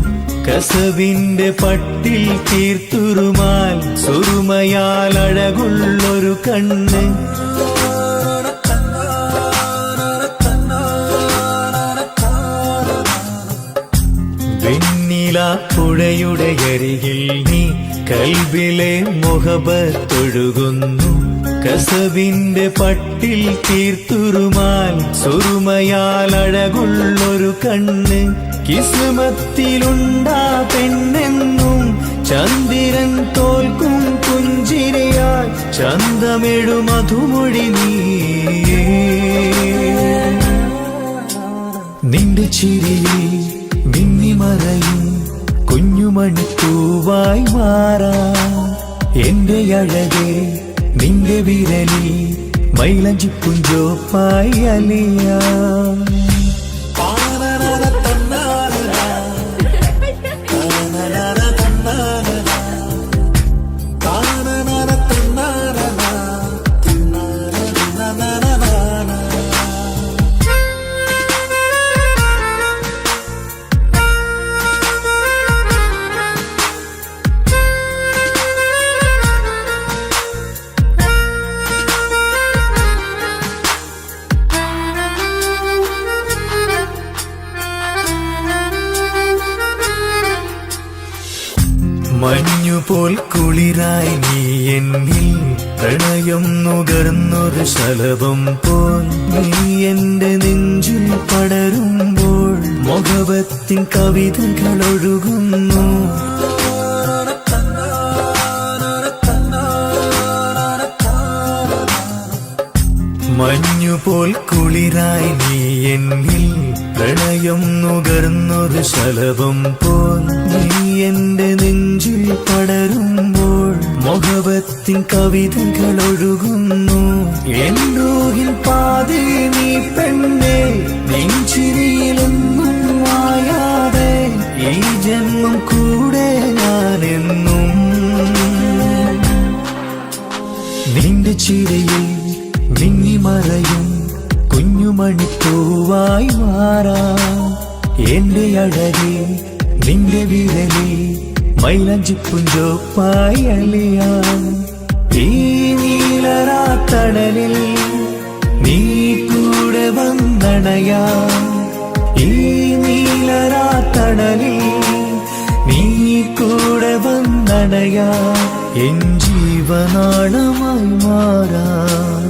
കസവിന്റെ പട്ടിൽ തീർത്തുറുമാൽ സുറുമയാൽ അഴകുള്ളൊരു കണ്ണ് വെണ്ണില പുഴയുടെ അരികിൽ നീ കൽബിലെ മുഹബത്തൊഴുകുന്നു കസവിന്റെ പട്ടിൽ തീർത്തുറുമാൽ സുറുമയാൽ അഴകുള്ളൊരു കണ്ണ് കിസ്മത്തിലുണ്ടാ പെണ്ണെന്നും ചന്ദ്രൻ തോൽക്കും പുഞ്ചിരിയായി ചന്തമെഴു മധുമൊഴി നീ നിന്റെ ചിരിയിൽ മിന്നിമറയും കുഞ്ഞുമണിപ്പൂവായി മാറാം എന്റെ അഴകെ നിന്റെ വിരലിൽ മൈലഞ്ചിപ്പുഞ്ചോപ്പായി അലിയാം മഞ്ഞുപോൽ കുളിരായി നീ എന്നിൽ പ്രണയം നുകർന്നൊരു ശലഭം പോൽ നീ എന്റെ നെഞ്ചിൽ പടരുമ്പോൾ മുഖവത്തിൻ കവിതകൾ ഒഴുകുന്നു മഞ്ഞുപോൽ കുളിരായി നീ എന്നിൽ പ്രണയം നുകർന്നൊരു ശലഭം പോൽ നീ എന്റെ നെഞ്ചിൽ പടരുമ്പോൾ മുഖവത്തിൻ കവിതകൾ ഒഴുകുന്നു എന്നൂഹിൻ പാതി നീ പെണ്ണെ നെഞ്ചിരിയിലെന്നും മായാതെ ഈ ജന്മം കൂടെ ഞാനെന്നും നിന്റെ ചിരിയിൽ മിന്നിമറയും കുഞ്ഞുമണിപ്പൂവായി മാറാം എന്റെ അഴകെ നിന്റെ വിരലിൽ മൈലഞ്ചിപ്പുഞ്ചോപ്പായി അലിയാം ഈ നീലരാത്തണലിൽ നീ കൂടെ വന്നണയാം ഈ നീലരാത്തണലിൽ നീ കൂടെ വന്നണയാം എൻ ജീവനാളമായി മാറാം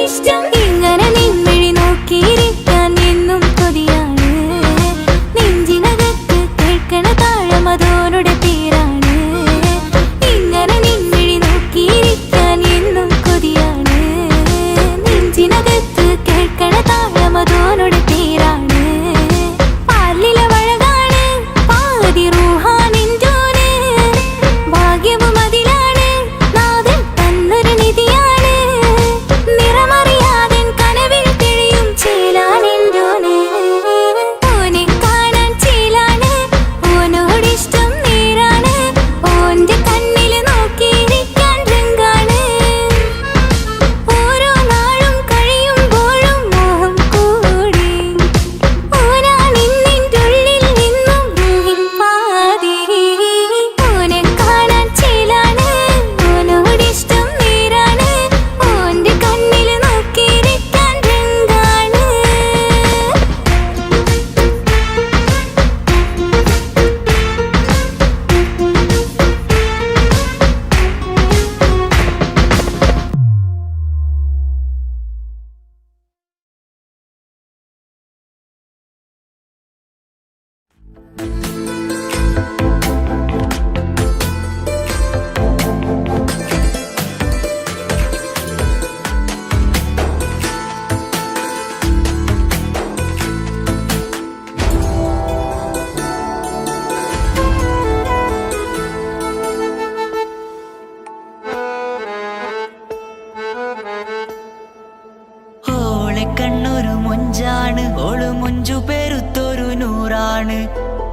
ഇഷ്ടം ഇങ്ങനെ നിൻമിഴി നോക്കിയിരിക്കാൻ എന്നും കൊതിയാണ് നെഞ്ചിനകത്ത് കേൾക്കണ താളം അതോരുടെ പേരാണ് ഇങ്ങനെ നിൻമിഴി നോക്കിയിരിക്കാൻ എന്നും കൊതിയാണ് നെഞ്ചിനകത്ത് കേൾക്കണ താളം അതോരുടെ പേരാണ് പാലില വഴകാണ് പാതി റൂഹാനിൻ്റോന് ഭാഗ്യവും അതിലാണ് നാഥൻ തന്നൊരു നിധിയാണ് നിറമറിയാതൻ കനവിൽ തെളിയും ചേലാനിൻ്റോന് ഓനെ കാണാൻ ചേലാണ് ഓനോടിഷ്ടം നേരാണ് ഓന്റെ കണ്ണില് നോക്കിയിരിക്കാൻ രംഗാണ് ഓരോ നാളും കഴിയുമ്പോഴും മോഹം കൂടി ഓനാണിന്നിൻ്റെ ഉള്ളിൽ നിന്നും റൂഹിൻ പാതി ഓനെ കാണാൻ ചേലാണ് ഓനോടിഷ്ടം നേരാണ് ഓന്റെ കണ്ണില് നോക്കിയിരിക്കാൻ രംഗാണ് ഓളെ കണ്ണൊരു മൊഞ്ചാണ് ഓള് മൊഞ്ചു പെരുത്തൊരു നൂറാണ്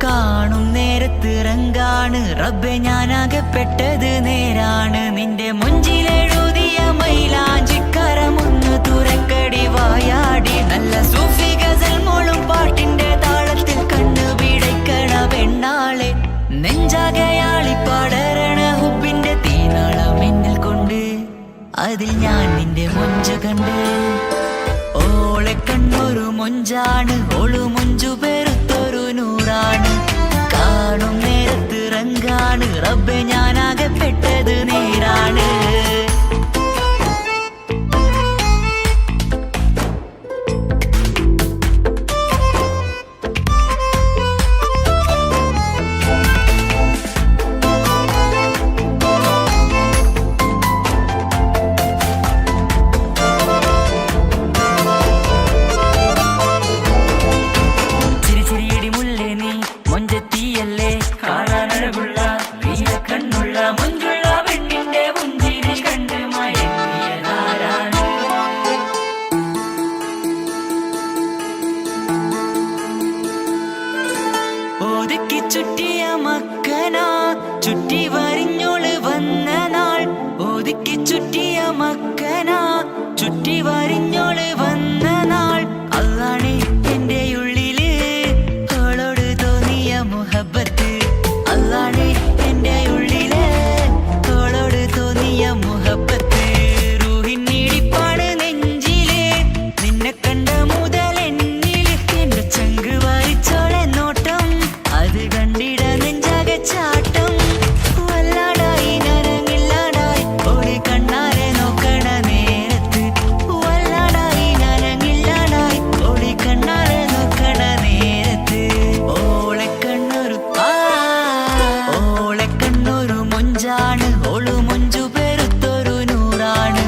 കാണും നേരത്ത് റങ്കാണ് റബ്ബെ ഞാനാകപ്പെട്ടത് നേരാണ് നിന്റെ മൊഞ്ചിലെഴുതിയ മൈലാഞ്ചിക്കരമൊന്ന് തുറക്കടി വായാടി നല്ല സൂഫി ഗസൽ മോളും പാട്ടിന്റെ താളത്തിൽ കണ്ണു പിടയ്ക്കണ പെണ്ണാളെ നെഞ്ചാകയാളി പടരണ ഹുബിന്റെ തീനാളം എന്നിൽ കൊണ്ട് അതിൽ ഞാൻ നിന്റെ മൊഞ്ചു കണ്ട് ഓളെ കണ്ണൊരു മൊഞ്ചാണ് ഓളു മൊഞ്ചു പെരുത്തൊരു നൂറാണ് കാണും നേരത്ത് റങ്കാണ് റബ്ബെ ഞാനാകപ്പെട്ടത് നേരാണ് ചിരിച്ചിരിയടി മുല്ലേ നീ മൊഞ്ചെത്തിയല്ലേ കാണാനഴകുള്ള നീല കണ്ണുള്ള മൊഞ്ചുള്ള പെണ്ണിന്റെ പുഞ്ചിരി കണ്ട് മയങ്ങിയതാരാണ് ഒതുക്കി ചുറ്റിയ മക്കനാ ചുറ്റി വരിഞ്ഞോള് വന്ന നാൾ ഒതുക്കി ചുറ്റിയ മക്കനാ ചുറ്റി വരിഞ്ഞോള് വന്ന നാൾ അതാണ് എന്റെ ഉള്ളില് അവളോട് തോന്നിയ മുഹബത്ത് അതാണ് എന്റെ ഉള്ളില് അവളോട് തോന്നിയ മുഹബത്ത് റൂഹിന്നിടിപ്പാണ് നെഞ്ചില് നിന്നെ കണ്ട മുതൽ എന്നില് എന്റെ ചങ്ക് വാരിച്ചോളെ നോട്ടം അത് കണ്ടിട നെഞ്ചാകെ ചാട്ടം വല്ലാടായി നനങ്ങില്ലാടായി ഓടി കണ്ണാരെ നോക്കണ നേരത്ത് വല്ലാടായി നനങ്ങില്ലാടായി ഓടി കണ്ണാരെ നോക്കണ നേരത്ത് ഓളെ കണ്ണൊരു മൊഞ്ചാണ് ഓളു മൊഞ്ചു പെരുത്തൊരു നൂറാണ്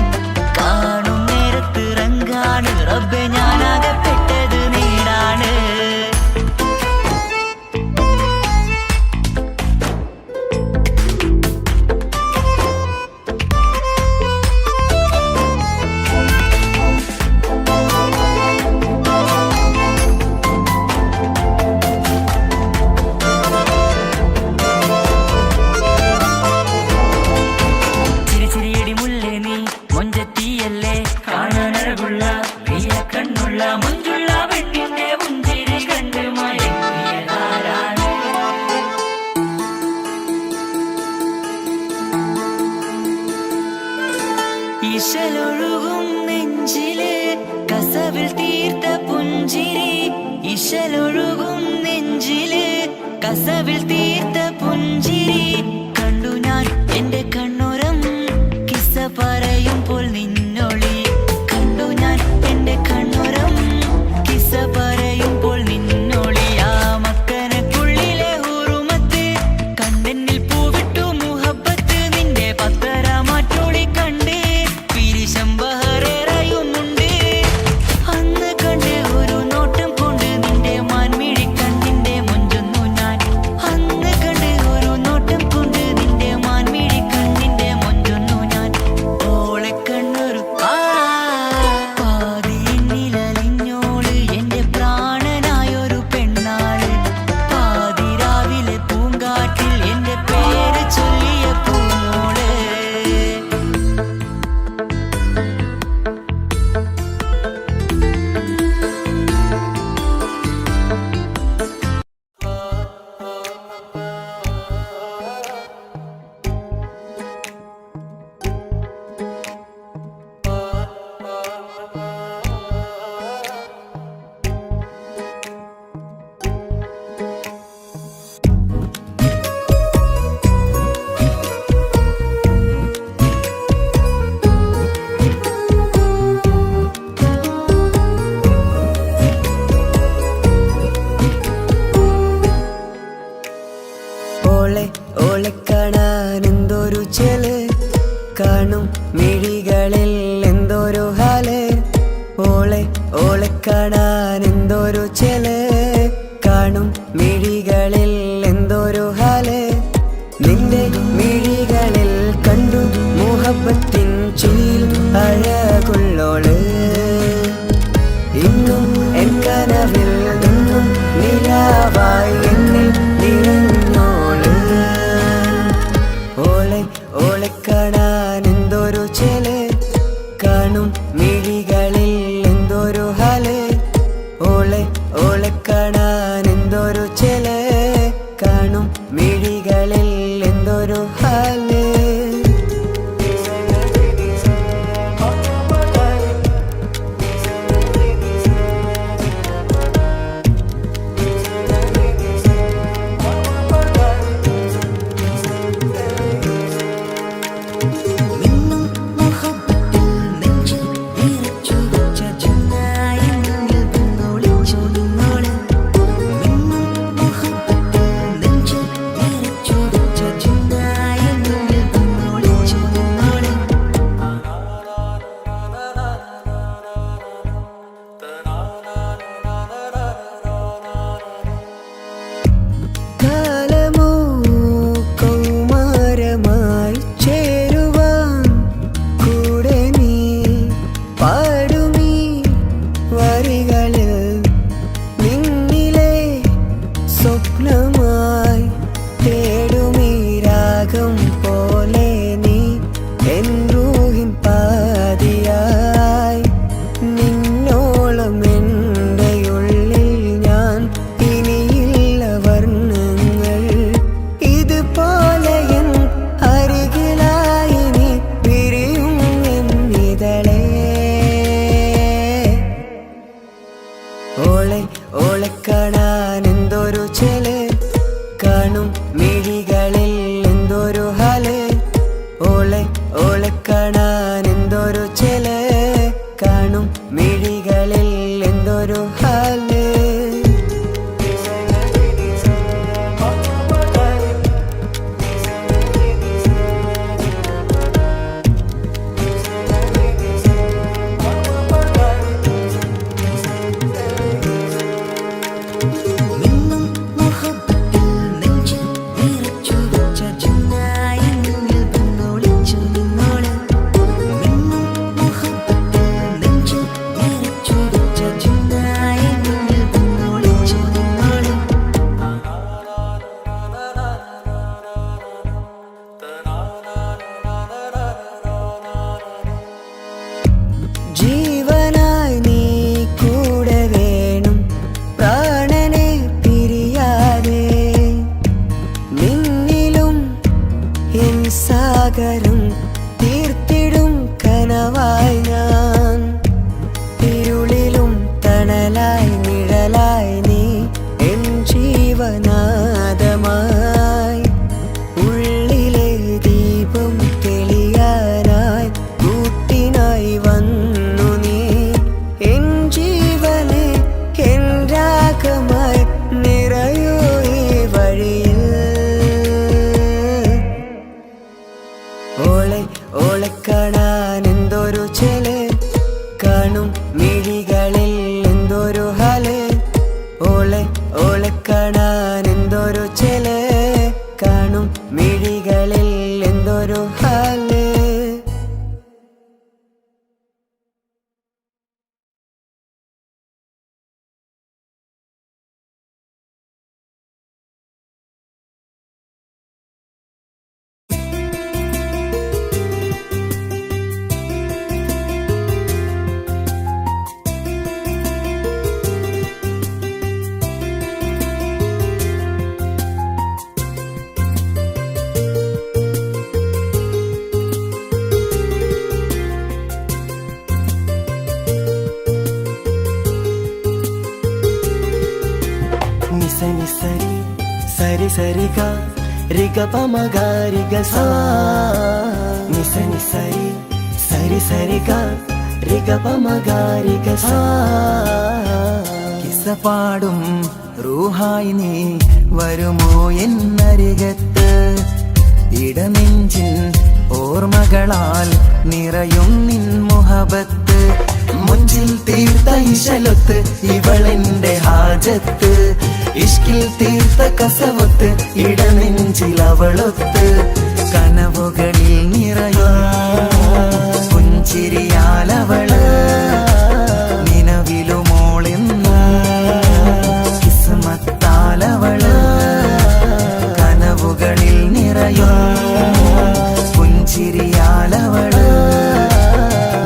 കാണും നേരത്ത് റങ്കാണ് റബ്ബെ ഞാനാകപ്പെട്ടത് നേരാണ് ചിരിച്ചിരിയടി മുല്ലേ നീ മൊഞ്ചെത്തിയല്ലേ കാണാനഴകുള്ള നീല കണ്ണുള്ള മൊഞ്ചുള്ള പെണ്ണിന്റെ പുഞ്ചിരി കണ്ട് മയങ്ങിയതാരാണ് ഇശലൊഴുകും നെഞ്ചില് കസവിൽ തീർത്ത പുഞ്ചിരി ഇശലൊഴുകും നെഞ്ചില് കസവിൽ തീർത്ത പുഞ്ചിരി കണ്ടു ഞാൻ എന്റെ കണ്ണുരം കിസ്സ പറയുമ്പോൾ നിന്നൊളി കണ്ടു ഞാൻ ഓളെ ഓളെ കാണാൻ എന്തൊരു ചെല്, കാണും മിഴികളിൽ എന്തൊരു ഹാല്. നിന്റെ മിഴികളിൽ കണ്ടു മുഹബത്തിൻ ചിൽ അഴകുള്ളോള്. ഇന്നും എൻ കനവിൽ നിന്നും നിലാവായി എന്നിൽ നിറഞ്ഞോള്. ഓളെ ഓളെ കാണാൻ എന്തൊരു ചെല്, കാണും മിഴികളിൽ എന്തൊരു ഹാല്. ഓളെ ഓളെ കാണാൻ എന്തൊരു ചെല്, കാണും മിഴികളിൽ എന്തൊരു ഹാല്. കാലമോ കൗമാരമായി ചേരുവാൻ കൂടെ നീ പാടുമീ വരികളിൽ. നിന്നിലെ സ്വപ്നമായി തേടുമീ രാഗം പോലെ നീ എൻ റൂഹിൻ പാതിയായി. നിന്നോളം എൻ്റെ ഉള്ളിൽ ഞാൻ ഇനിയില്ല വർണ്ണങ്ങൾ. ഇതുപോലെ എൻ അരികിലായി നീ പിരിയും എന്നിതളേ. ഓളെ ഓളെ കാണാൻ എന്തൊരു ചെല്, കാണും മിഴികളിൽ എന്തൊരു ഹാല്. ഓളെ ഓളെ കാണാൻ എന്തൊരു ചെല്, കാണും മിഴികളിൽ എന്തൊരു ഹാല്. ജീവനായി നീ കൂടെ വേണം, പ്രാണനെ പിരിയാതെ. നിന്നിലും എൻ സാഗരം തീർത്തിടും കനവായി ഞാൻ. ഇരുളിലും തണലായി നിഴലായി നീ എൻ ജീവനാദമായി. ഉള്ളിലെ ദീപം തെളിയാനായി കൂട്ടിനായി വന്നു നീ. എൻ ജീവനെ എൻ രാഗമായി നിറയൂ ഈ വഴിയിൽ. ഓളെ ഓളെ കാണാൻ എന്തൊരു ചെല്, കാണും മിഴികളിൽ എന്തൊരു ഹാല്. ഓളെ ഓളെ കാണാൻ എന്തൊരു ചെല്, കാണും മിഴികളിൽ എന്തൊരു ഹാല്. నిసని సరి సరి సరిగా రిగ పమగ రిగ సా. నిసని సరి సరి సరిగా రిగ పమగ రిగ సా. കിസ്സപാടും റൂഹായി നീ വരുമോ എന്നരികത്ത്. ഇടനെഞ്ചിൻ ഓർമ്മകളാൽ നിറയും നിൻ മുഹബത്ത്. മുഞ്ചിൽ തീർത്ത ഇശലൊത്ത് ഇവളെന്റെ ഹാജത്ത് ഇഷ്കിൽ തീർത്ത കസവത്ത് ഇടനെഞ്ചിൽ അവളൊത്ത് കനവുകളിൽ നിറയും പുഞ്ചിരിയാലവള് നിലവിലുമോളെന്ന് കിസ്മത്താലവള് കനവുകളിൽ നിറയും പുഞ്ചിരിയാലവള്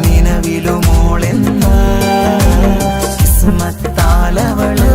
നിലവിലുമോളെന്ന് കിസ്മത്താലവള്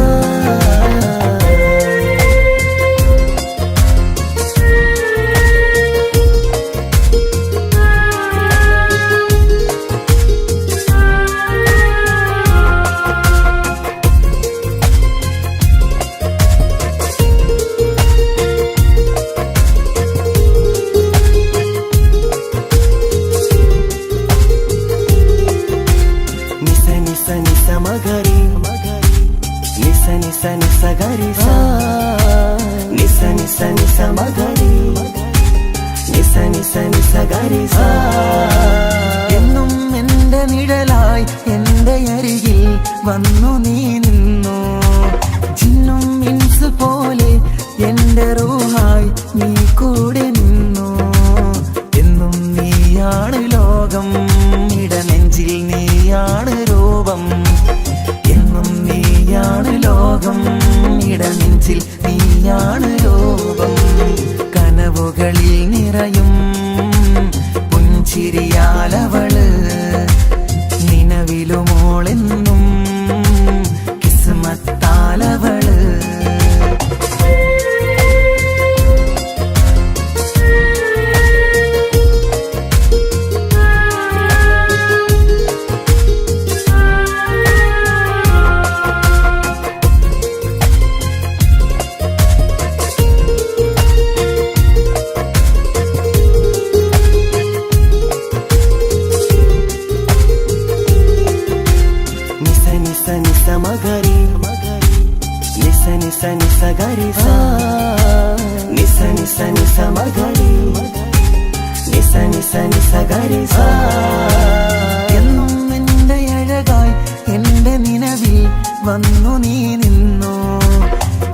എന്നും എന്റെ നിഴലായി എന്റെ അരികിൽ വന്നു നീ നിന്നു ജിന്നും ഇൻസ് പോലെ എന്റെ റൂഹായി നീ കൂടെ നിന്നു എന്നും നീയാണ് ലോകം ഇടനെഞ്ചിൽ നീയാണ് രൂപം എന്നും നീയാണ് ലോകം ഇടനെഞ്ചിൽ നീയാണ് രൂപം കനവുകളിൽ നിറയും പുഞ്ചിരിയാലവള് നിലവിലുമോളെന്നും കിസ്മത്താലവള് എന്നും എന്റെ അഴകായി എന്റെ നിലവിൽ വന്നു നീ നിന്നു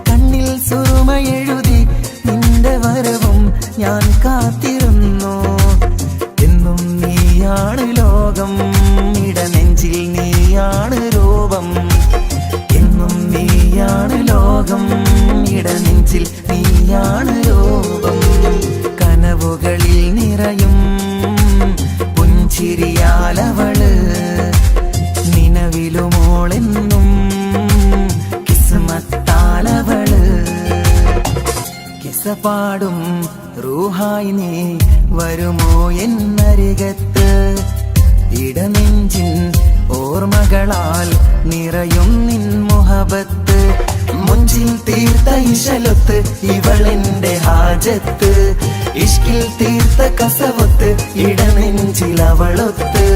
കണ്ണിൽ സുറുമ എഴുതി നിന്റെ വരവും ഞാൻ കാത്തിരുന്നു എന്നും നീയാണ് ലോകം ഇടനെഞ്ചിൽ നീയാണ് രൂപം എന്നും നീയാണ് ലോകം ഇടനെഞ്ചിൽ നീയാണ് രൂപം കനവുകളിൽ നിറയും പുഞ്ചിരിയാലവള് നിലവിലുമോളെന്നും കിസ്മത്താലവള് കിസപാടും റൂഹായി നീ വരുമോ എന്നരികത്ത് ഇടനെഞ്ചിൻ ഓർമ്മകളാൽ നിറയും നിൻ മുഹബത്ത് മുഞ്ചിൽ തീർത്ത ഇശലൊത്ത് ഇവളെന്റെ ഹാജത്ത് ഇഷ്കിൽ തീർത്ത കസവത്ത് ഇടനെഞ്ചിൽ അവളൊത്ത്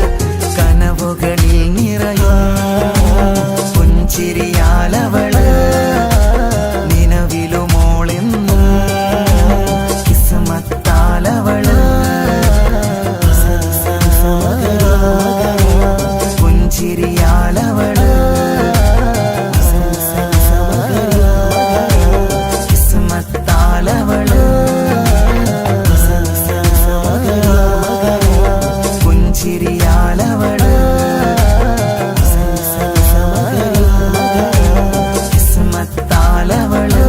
കനവുകളിൽ നിറയും പുഞ്ചിരിയാലവള് നിലവിലുമോളെന്ന് കിസ്മത്താലവള് പുഞ്ചിരിയാലവള് കിസ്മത്താലവള് പുഞ്ചിരിയാലവള് കിസ്മത്താലവള്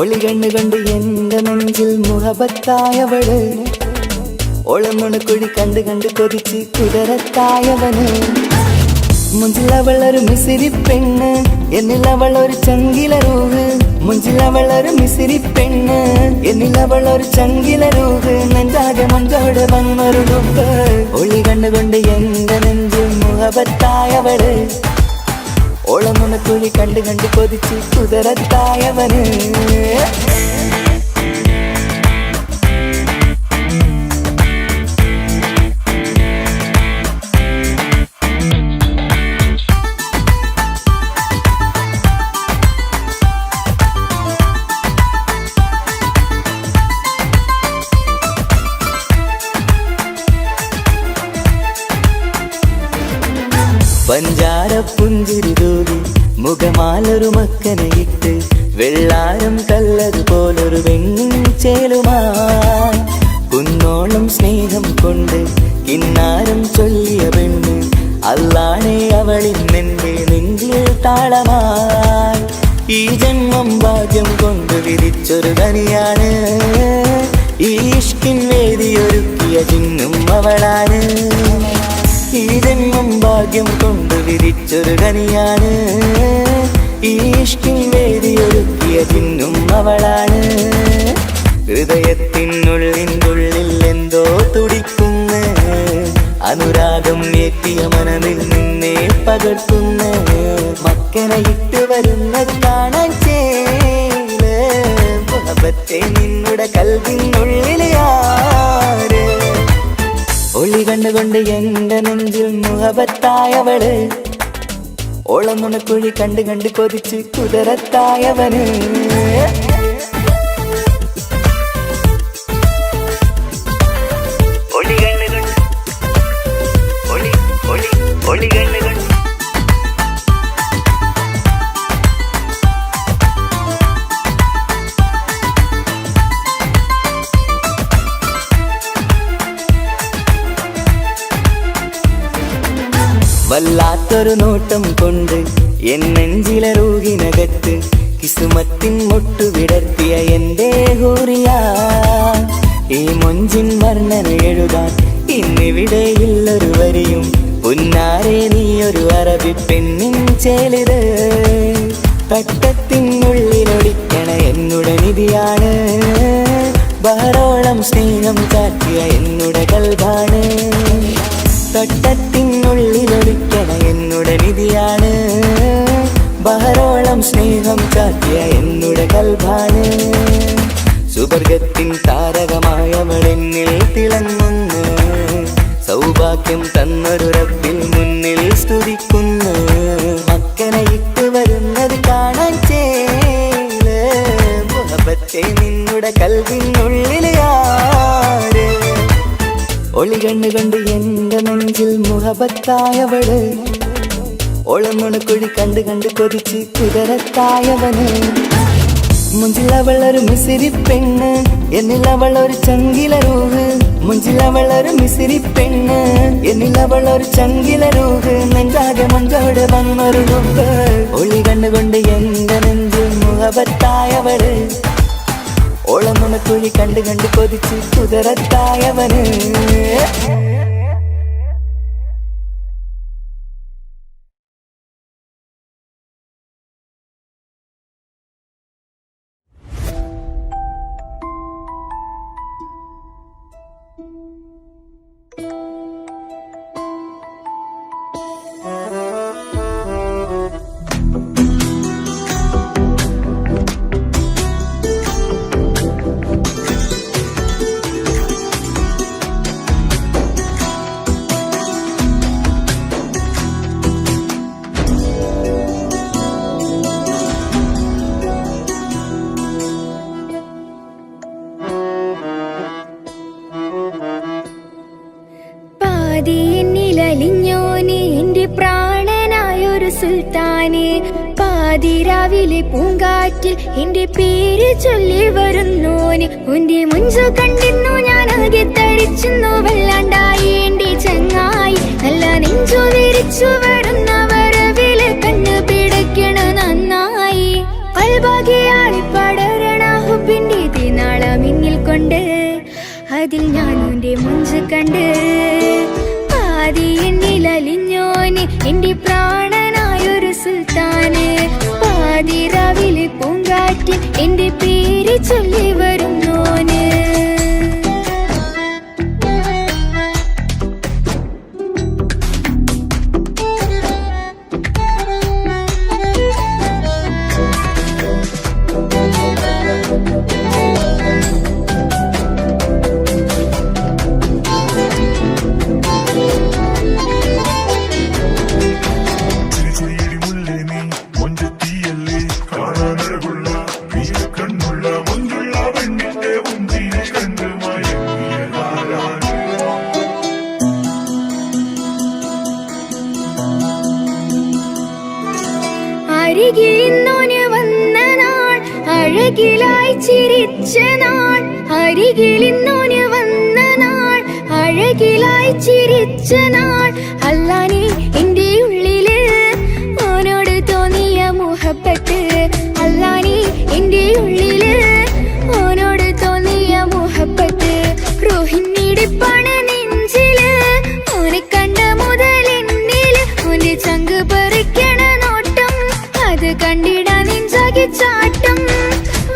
ഒളികണ്ണ് കണ്ട് എന്റെ നെഞ്ചിൽ മുഹബത്തായവള് ഒളമുണക്കുഴി കണ്ട് കണ്ട് കൊതിച്ച് കുതിരത്തായവന് മുഞ്ചിലവളൊരു മിസിരി പെണ്ണ്, എന്നിലവളൊരു ചങ്കില രൂഹ്. മുഞ്ചിലവളൊരു മിസിരി പെണ്ണ്, എന്നിലവളൊരു ചങ്കില രൂഹ്. നെഞ്ചാകെ മഞ്ചോട് വന്നൊരു ലുക്ക്. ഒളി കണ്ടുകൊണ്ട് എന്റെ നെഞ്ചിൽ മുഹബത്തായവള്. ഓളമുണക്കുഴി കണ്ട് കണ്ട് കൊതിച്ച് കുതിരത്തായവന്. പഞ്ചാര പുഞ്ചിരി തൂകി മുഖമാലൊരു മക്കനയിട്ട്, വെള്ളാരം കല്ലതുപോലൊരു വെണ്ണിൻ ചേലുമായി. കുന്നോളം സ്നേഹം കൊണ്ട് കിന്നാരം ചൊല്ലിയ പെണ്ണ്, അല്ലാണേ അവളിന്നെന്റെ നെഞ്ചിൽ താളമായി. ഈ ജന്മം ഭാഗ്യം കൊണ്ട് വിധിച്ചൊരു കനിയാണ്, ഈ ഇഷ്കിൻ വേദിയൊരുക്കിയ ചിന്നും അവളാണ്. ഈ ജന്മം ഭാഗ്യം കൊണ്ട് വിധിച്ചൊരു കനിയാണ്, ഈ ഇഷ്കിൻ വേദിയൊരുക്കിയ ചിന്നും അവളാണ്. ഹൃദയത്തിനുള്ളിനുള്ളിൽ എന്തോ തുടിക്കുന്ന, അനുരാഗം ഏറ്റിയ മനമിൽ നിന്നെ പകർത്തുന്ന. മക്കനയിട്ട് വരുന്നത് കാണാൻ ചേല്, മുഹബത്തെ നിന്നുടെ കൽവിനുള്ളിലെ ആര്. ഒളി കണ്ടുകൊണ്ട് എന്റെ നെഞ്ചിൽ മുഹബത്തായവള്. ഓളമുണക്കുഴി കണ്ട് കണ്ട് കൊതിച്ച് കുതിരത്തായവന്. ഒളി കണ്ടുകൊണ്ട് ഒളി ഒളി ഒളി കണ്ടുകൊണ്ട് വല്ലാത്തൊരു നോട്ടം കൊണ്ട് എൻ നെഞ്ചിലെ റൂഹിനകത്ത് കിസുമത്തിൻ മൊട്ടു വിടർത്തിയ എന്റെ ഹൂറിയ. ഈ മൊഞ്ചിൻ വർണ്ണന എഴുതാൻ ഇന്നിവിടെയില്ലൊരു വരിയും, പുന്നാരെ നീയൊരു അറബി പെണ്ണിൻ ചേലിത്. തട്ടത്തിനുള്ളിലൊടിക്കണ എന്നുടെ നിധിയാണ്, ബഹറോളം സ്നേഹം ചാറ്റിയ എന്നുടെ കൽബാണ്. തട്ടത്തിനുള്ളിലൊടിക്കണ എന്നുടെ നിധിയാണ്, ബഹറോളം സ്നേഹം ചാറ്റിയ എന്നുടെ കൽബാണ്. സുവർഗത്തിൻ താരകമായവളെന്നിൽ തിളങ്ങുന്നു, സൗഭാഗ്യം തന്നൊരു റബ്ബിൽ മുന്നിൽ സ്തുതിക്കുന്നു. മക്കനയിട്ട് വരുന്നത് കാണാൻ ചേല്, മുഹബത്തെ നിന്നുടെ കൽവിനുള്ളിലെ ആര്. ഒളി കണ്ടുകൊണ്ട് എന്റെ നെഞ്ചിൽ മുഹബത്തായവള്. ഓളമുണക്കുഴി കണ്ട് കണ്ട് കൊതിച്ച് കുതിരത്തായവന്. മുഞ്ചിലവളൊരു മിസിരി പെണ്ണ്, എന്നിലവളൊരു ചങ്കില രൂഹ്. മുഞ്ചിലവളൊരു മിസിരി പെണ്ണ്, എന്നിലവളൊരു ചങ്കില രൂഹ്. നെഞ്ചാകെ മഞ്ചോട് വന്നൊരു ലുക്ക്. ഒളി കണ്ടുകൊണ്ട് എന്റെ നെഞ്ചിൽ മുഹബത്തായവള്. ഓളമുണക്കുഴി കണ്ട് കണ്ട് കൊതിച്ച് കുതിരത്തായവന്. എന്നിലലിഞ്ഞോനെ എന്റെ പ്രാണനായൊരു സുൽത്താനെ. പാതിരാവിലെ പൂങ്കാറ്റിൽ എന്റെ പേര് ചൊല്ലി വരുന്നോന്. ഉന്റെ മുഞ്ചു കണ്ടിരുന്നു ഞാൻ ആകെ തരിച്ചുന്നു. വല്ലാണ്ടായി എന്റെ ചങ്ങായി, നല്ല നെഞ്ചു വിരിച്ചു വരുന്ന വരവില് കണ്ണ് പിടയ്ക്കണ നന്നായി. പൽഭാഗ്യാളി പടരണ ഹുബിന്റെ തിനാള മിന്നിൽ കൊണ്ട്, അതിൽ ഞാൻ മുഞ്ചു കണ്ട്. പാതി എന്നിലലിഞ്ഞോന് എന്റെ പ്രാ അരികിലിന്നോന് വന്ന നാൾ അഴകിലായി ചിരിച്ച നാൾ അരികിലിന്നോന് വന്ന നാൾ അഴകിലായി ചിരിച്ച നാൾ അല്ലാനെ എൻ്റെ ഉള്ളില് ഓനോട് തോന്നിയ മുഹബത്ത് അല്ലാനെ എൻ്റെ ഉള്ളില് ഓനോട് തോന്നിയ മുഹബത്ത് റോഹിണിടിപ്പാണ് നെഞ്ചില് ഓനെ കണ്ട മുതൽ എന്നില് ഓന്റെ ചങ്ക് പറിക്കണ നോട്ടം അത് കണ്ടിടാ നെഞ്ചാകി ചാട്ടം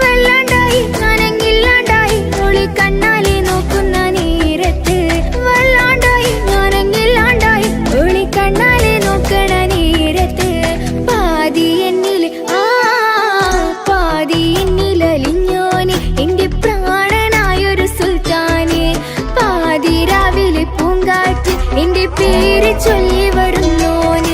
വല്ലാണ്ടായി ഞാനങ്ങില്ലാണ്ടായി ഒളി കണ്ണാലെ നോക്കുന്ന നേരത്ത് വല്ലാണ്ടായി ഞാനങ്ങില്ലാണ്ടായി ഒളി കണ്ണാലെ നോക്കണ നേരത്ത് പാതി എന്നില് പാതി എന്നിലലിഞ്ഞോന് എന്റെ പ്രാണനായൊരു സുൽത്താന് പാതി രാവിലെ പൂങ്കാറ്റ് എന്റെ പേര് ചൊല്ലി വരുന്നോന്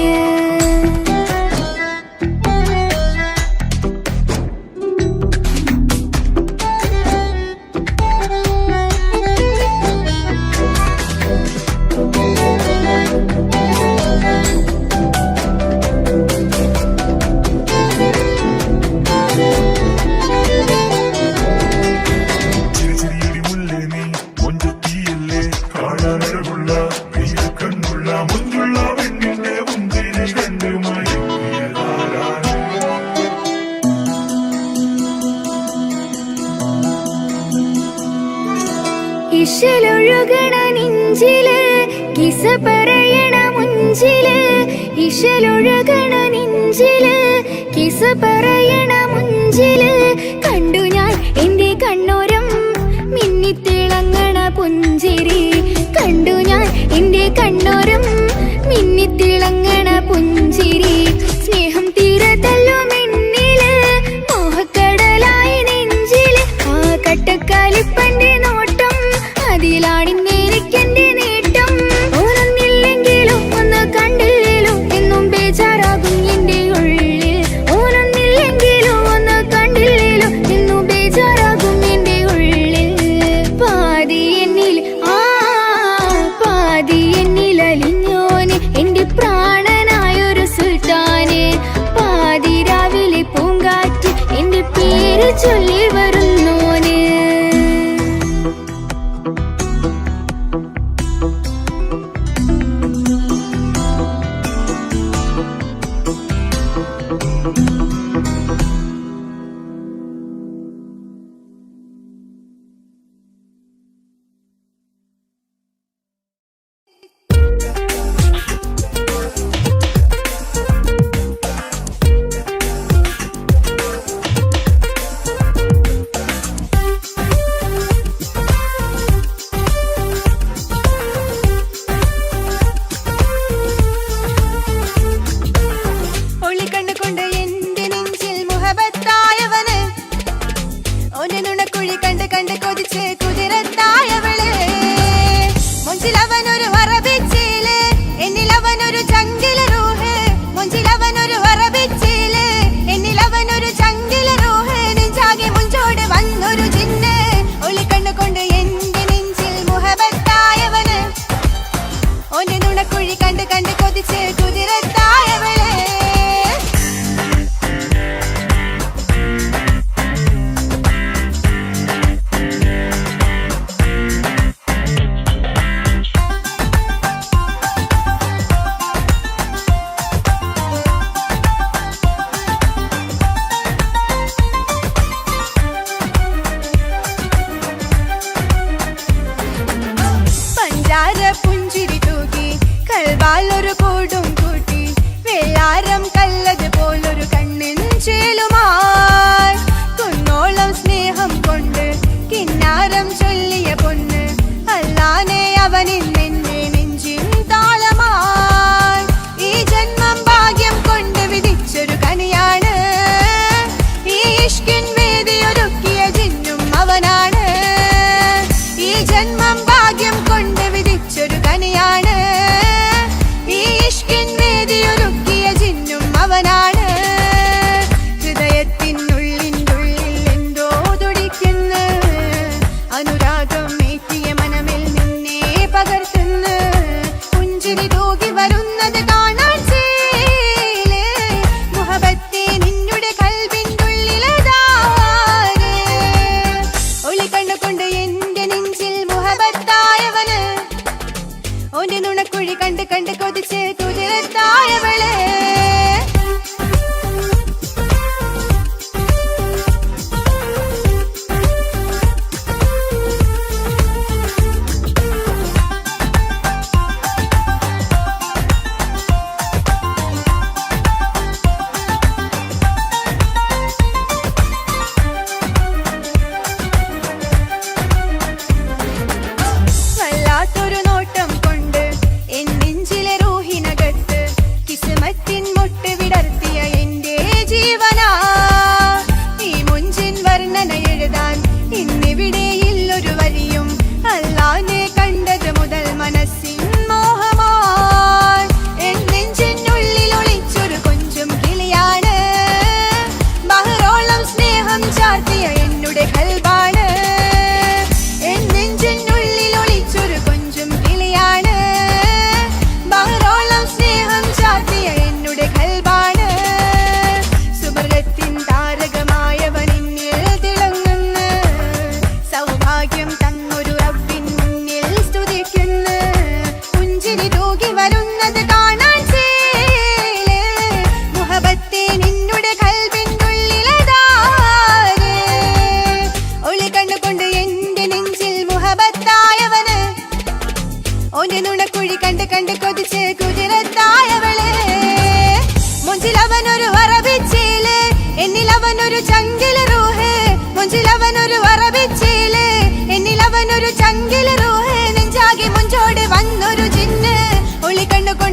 ഇശലൊഴുകണ നെഞ്ചില് കിസ പറയണ മുഞ്ചില് ഇശലൊഴുകണ നെഞ്ചില് കിസ പറയണ മുഞ്ചില് കണ്ടു ഞാൻ എന്റെ കണ്ണോരം മിന്നിത്തിളങ്ങണ പുഞ്ചിരി കണ്ടു ഞാൻ എന്റെ കണ്ണോരം മിന്നിത്തിളങ്ങണ പുഞ്ചിരി സ്നേഹം തീരതല്ലോ മെന്നില് മോഹക്കടലായി നെഞ്ചില് ആ കട്ടക്കാലിപ്പന്റെ നോട്ടം അതിലാണിന്നെനിക്കെന്റെ നേട്ടം ഓനൊന്നില്ലെങ്കിലും ഒന്ന് കണ്ടില്ലേലും എന്നും ബേജാറാകും എന്റെ ഉള്ളിൽ ഓനൊന്നില്ലെങ്കിലും ഒന്ന് കണ്ടില്ലേലും എന്നും ബേജാറാകും എന്റെ ഉള്ളിൽ പാതി എന്നിൽ പാതി എന്നിലലിഞ്ഞോന് എന്റെ പ്രാണനായൊരു സുൽത്താന് പാതി രാവിലെ പൂങ്കാറ്റ് എന്റെ പേര് ചൊല്ലി വരുന്നോന്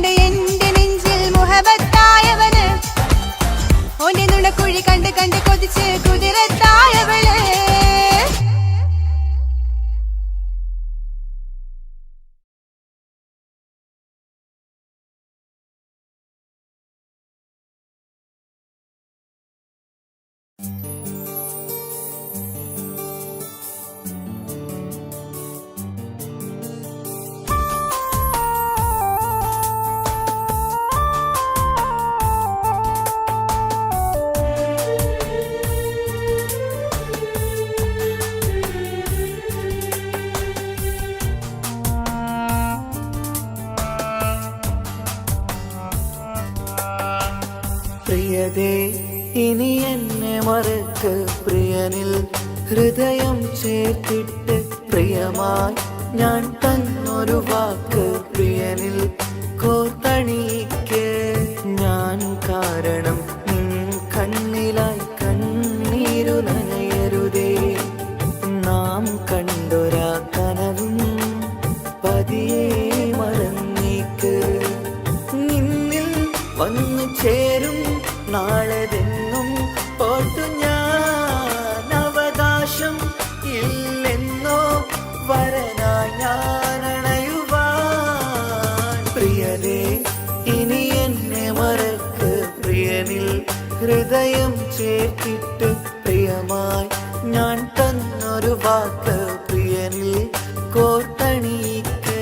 കണ്ട് എന്റെ നെഞ്ചിൽ മുഹബത്തായവന് ഓന്റെ നുണക്കുഴി കണ്ട് കണ്ട് കൊതിച്ച് കുതിരത്തായവള് പ്രിയതേ ഇനി എന്നെ മറക്ക് പ്രിയനിൽ ഹൃദയം ചേർത്തിട്ട് പ്രിയമായി ഞാൻ തന്നൊരു വാക്ക് പ്രിയനിൽ കോർത്തണിക്ക് ഞാൻ കാരണം നിൻ കണ്ണിലായി കണ്ണീരു നനയരുതേ നാം കണ്ടൊരാ കനവും പതിയെ മറന്നേക്ക് നിന്നിൽ വന്നു ചേരും നാളെതെന്നും ഓർത്തു ഞാൻ അവകാശം ഇല്ലെന്നോ വരനായി ഞാൻ അണയുവാൻ പ്രിയതേ ഇനി എന്നെ മറക്ക് പ്രിയനിൽ ഹൃദയം ചേർത്തിട്ട് പ്രിയമായി ഞാൻ തന്നൊരു വാക്ക് പ്രിയനിൽ കോർത്തണിക്ക്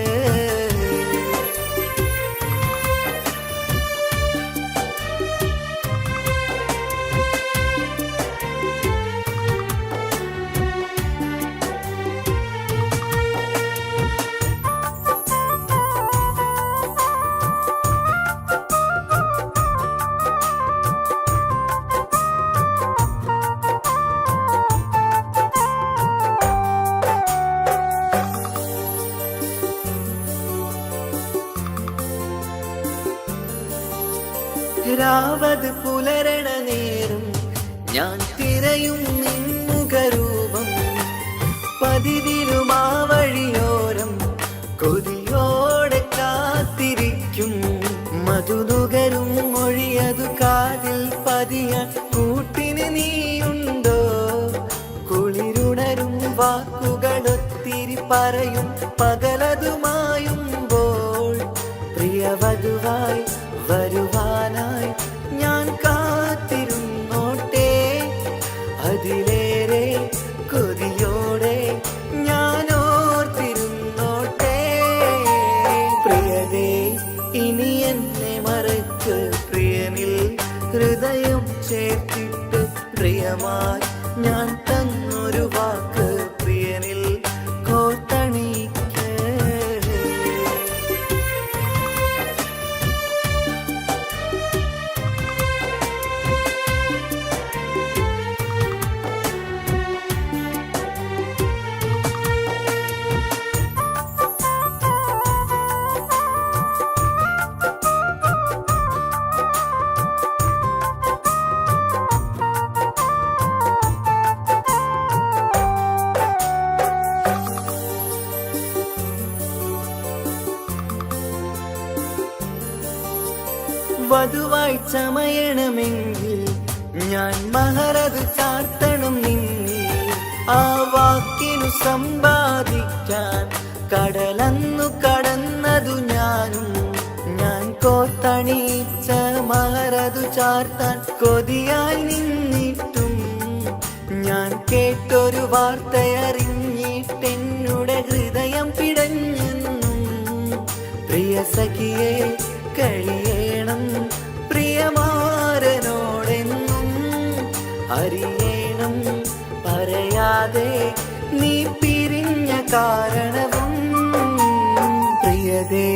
രാവത് പുലരണ നേരം ഞാൻ തിരയും നിൻമുഖരൂപം പതിവിലും ആ വഴിയോരം കൊതിയോടെ കാത്തിരിക്കും മധുനുകരും മൊഴിയതു കാതിൽ പതിയാൻ കൂട്ടിന് നീയുണ്ടോ കുളിരുണരും വാക്കുകളൊത്തിരി പറയും പകലതുമായുമ്പോൾ പ്രിയവധുവായി വരുവാനായി ഞാൻ കാത്തിരുന്നോട്ടെ അതിലേറെ കൊതിയോടെ ഞാൻ ഓർത്തിരുന്നോട്ടെ പ്രിയതേ ഇനി എന്നെ മറക്ക് പ്രിയനിൽ ഹൃദയം ചേർത്തിട്ട് പ്രിയമായി ഞാൻ തന്നൊരു വാക്ക് പ്രിയനിൽ കോർത്തണിക്ക് വധുവായി ചമയണമെങ്കിൽ ഞാൻ മഹറത് ചാർത്തണം നിന്നിൽ ആ വാക്കിനു സമ്പാദിക്കാൻ കടലന്നു കടന്നതു ഞാനും ഞാൻ കോർത്തണിച്ച മഹറതു ചാർത്താൻ കൊതിയായി നിന്നിട്ടും ഞാൻ കേട്ടൊരു വാർത്തയറിഞ്ഞിട്ടെന്നുടെ ഹൃദയം പിടഞ്ഞെന്നും പ്രിയ സഖിയെ കഴിയണം പ്രിയമാരനോടെന്നും അറിയണം പറയാതെ നീ പിരിഞ്ഞ കാരണവും പ്രിയതേ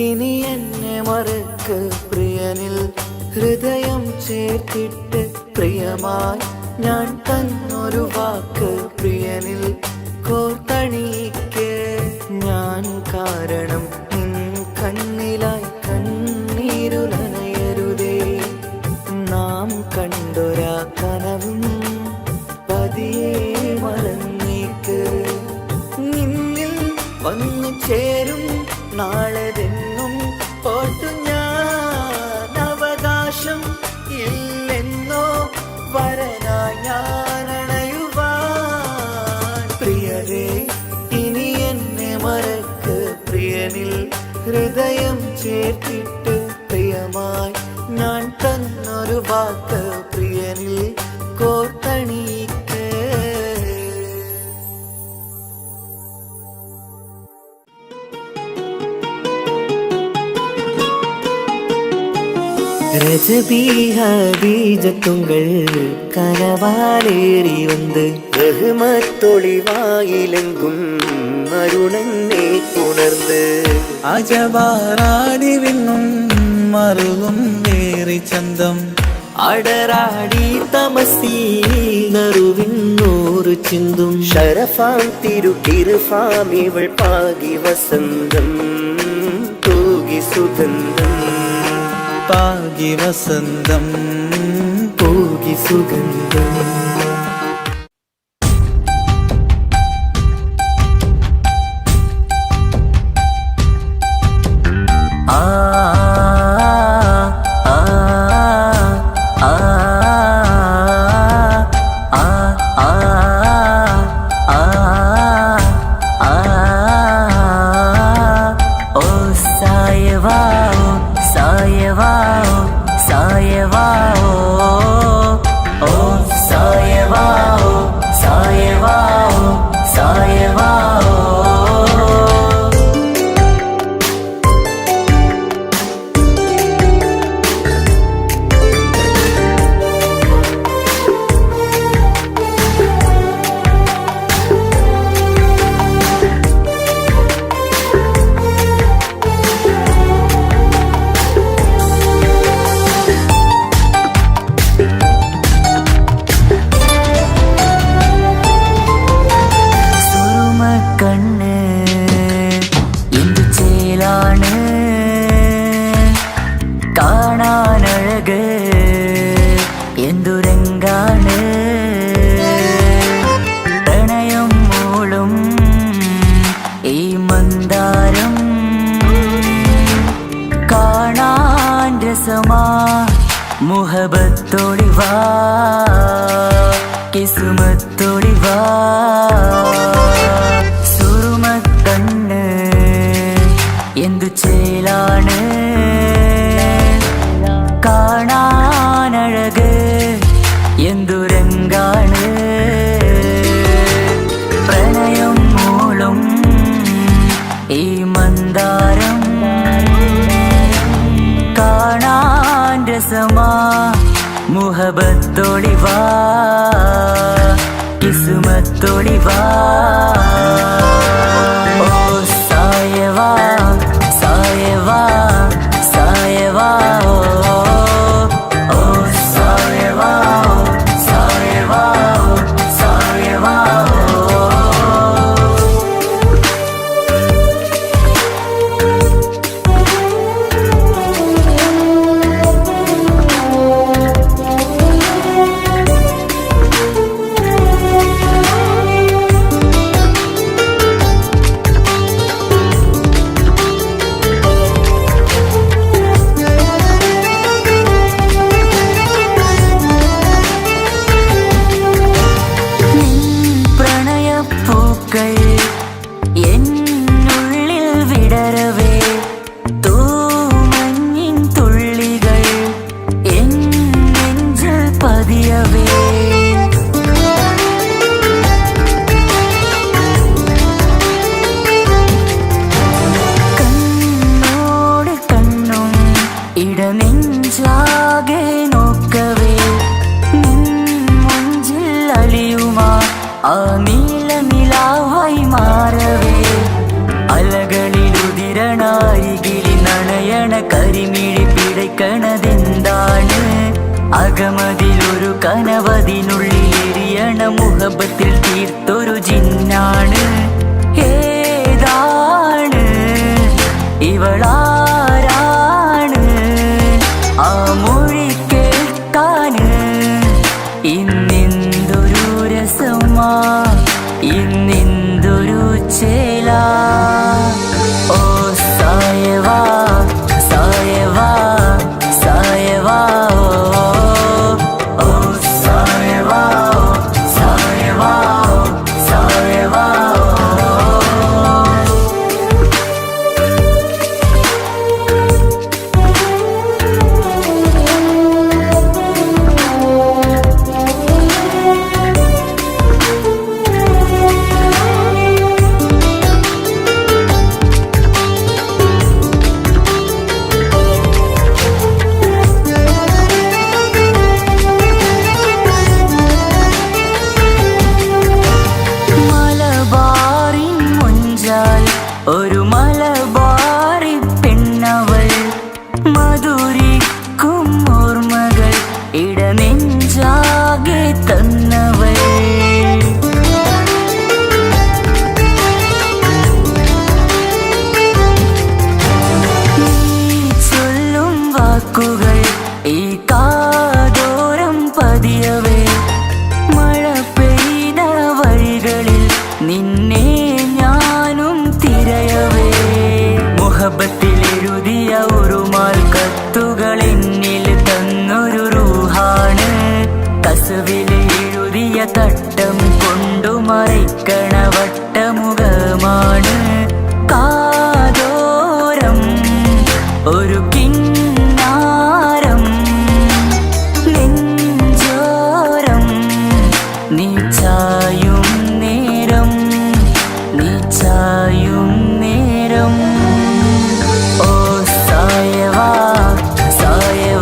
ഇനി എന്നെ മറക്ക് പ്രിയനിൽ ഹൃദയം ചേർത്തിട്ട് പ്രിയമായി ഞാൻ തന്നൊരു വാക്ക് പ്രിയനിൽ കോർത്തണിക്ക് ഞാൻ കാരണം നിൻ കണ്ണിലായി കണ്ണീരു നനയരുതേ നാം കണ്ടൊരാ കനവും പതിയെ മറന്നേക്ക് നിന്നിൽ വന്നു ചേരും നാളെതെന്നും ഓർത്തു ഹൃദയം ചേർത്തിട്ട് പ്രിയമായി ഞാൻ തന്നൊരു വാക്ക് പ്രിയനിൽ കോർത്തണിയിക്ക്. ரஜபீஜத்துங்கள் கனவாலேறி வந்து ரஹ்மத்தொளிவாயிலெங்கும் அருணன்னே உணர்ந்து അജവാറാടി വിണ്ണും മറുകും വേറി ചന്തം അടരാടി തമസീനറുവിന്നൂറ് ചിന്തും ഷരഫാം തിരുക്കിരുഫാം ഇവൾ പാകി വസന്തം തൂകി സുഗന്ധം പാകി വസന്തം പോകി സുഗന്ധം. മുഹബത്തൊളിവാ കിസ്മത്തൊളിവാ സുറുമക്കണ്ണ് എന്തു ചേലാണ് കാണാനഴക് എന്തുരങ്കാണ് പ്രണയം മൂളും ഈ മന്ദാരം കാണാൻ രസമാ മുഹബത്തൊളിവാ കിസ്മത്തൊളിവാ ഓ സായവാ സായവാ സായവാ ഓ സായവാ സായവാ സായവാ. എന്നുള്ളിൽ വിടരവേ തൂമഞ്ഞിൻ തുള്ളികൾ എൻ നെഞ്ചിൽ പതിയവേ കണ്ണോട് കണ്ണും ഇടനെഞ്ചാകെ നോക്കവേ നിൻ മുഞ്ചിൽ അലിയുമാ ആ നീല നിലാവായി മാറവേ അലകളിലുതിരണാരികിളി നണയണ കരിമിഴി പിടയ്ക്കണതെന്താണ് അകമതിലൊരു കനവതിനുള്ളിൽ എരിയണ മുഹബത്തിൽ തീർത്തൊരു ജിന്നാണ് ഏതാണ് ഇവളാരാണ് ആ മൊഴി കേൾക്കാന് ഇന്നെന്തൊരു രസമാ ഇന്നെന്തൊരു ചേലാ ഓ സായവാ സായവാ സായവാ ഓ സായവാ സായവാ സായവാ. മുത്തുകൾ എന്നിൽ തന്നൊരു റൂഹാണ് കസവിൽ എഴുതിയ തട്ടം കൊണ്ടു മറയ്ക്കണ വട്ടമുഖമാണ് കാതോരം ഒരു കിന്നാരം നെഞ്ചോരം നീ ചായും നേരം നീ ചായും നേരം ഓ സായവാ സായവാ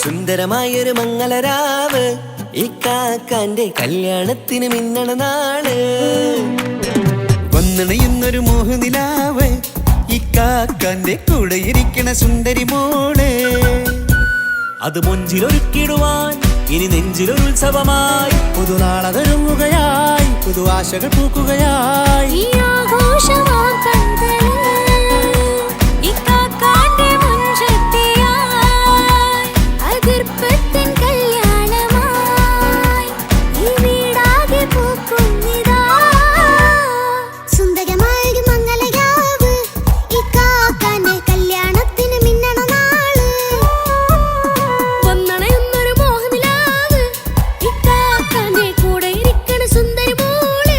സുന്ദരമായൊരു മംഗളരാവ് ഈ കാക്കാന്റെ കല്യാണത്തിന് മിന്നണ നാള്. വന്നണയുന്നൊരു മോഹനിലാവ് ഈ കാക്കാന്റെ കൂടെ ഇരിക്കണ സുന്ദരി മോള്. അത് മൊഞ്ചിലൊരുക്കിടുവാൻ ഇനി നെഞ്ചിലൊരു ഉത്സവമായി പുതുനാളതൊരുങ്ങുകയായി, പുതു ആശകൾ പൂക്കുകയായി. ഈ ആഘോഷമാം കൺകളിൽ ഇക്കാക്കാന്റെ മുൻചെത്തിയായി അതിർപ്പത്തിൻ കല്യാണമായി ഈ വീടാകെ പൂക്കുന്നിതാ. സുന്ദരമായൊരു മംഗളരാവ് ഈ കാക്കാന്റെ കല്യാണത്തിന് മിന്നണ നാള്. വന്നണയുന്നൊരു മോഹനിലാവ് ഇക്കാക്കാന്റെ കൂടെ ഇരിക്കണ സുന്ദരി മോള്.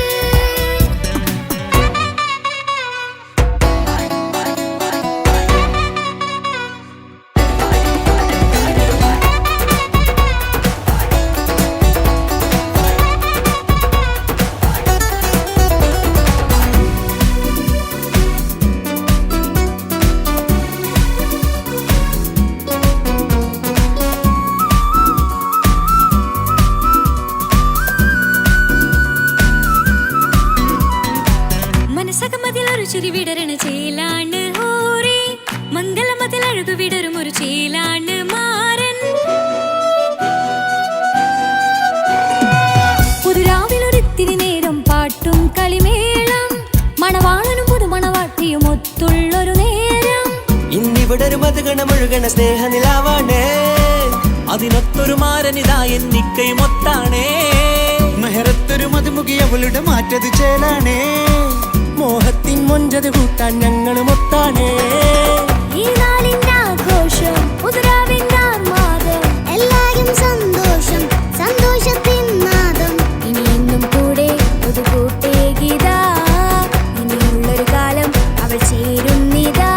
മനസകമതിലൊരു ചിരി വിടരണ ചേലാണ് ഹോറി, മംഗളമതിൽ അഴകു വിടരും ഒരു ചേലാണ് മാരൻ. പുതുരാവിലൊരിത്തിരി നേരം പാട്ടും കളിമേളം, മണവാളനും പുതുമണവാട്ടിയും ഒത്തുള്ളൊരു നേരം. ഇന്നിവിടെ ഒരു മധുഗണമൊഴുകണ സ്നേഹനിലാവാണ്. അതിനൊത്തൊരു മാരനിതാ എന്നിക്കയും ഒത്താണേ. മെഹറത്തൊരു മധുമുഖി അവളുടെ മാറ്റത് ചേലാണേ. മോഹത്തിൻ മൊഞ്ചത് കൂട്ടാൻ ഞങ്ങളും ഒത്താണേ. ഈ നാളിന്റെ ആഘോഷം പുതുരാവിന്റെ ആർമാദം, എല്ലാരും സന്തോഷം സന്തോഷത്തിൻ നാദം. ഇനി എന്നും കൂടെ പുതുകൂട്ടേ ഗീതാ, ഇനിയുള്ളൊരു കാലം അവൾ ചേരുന്നിതാ.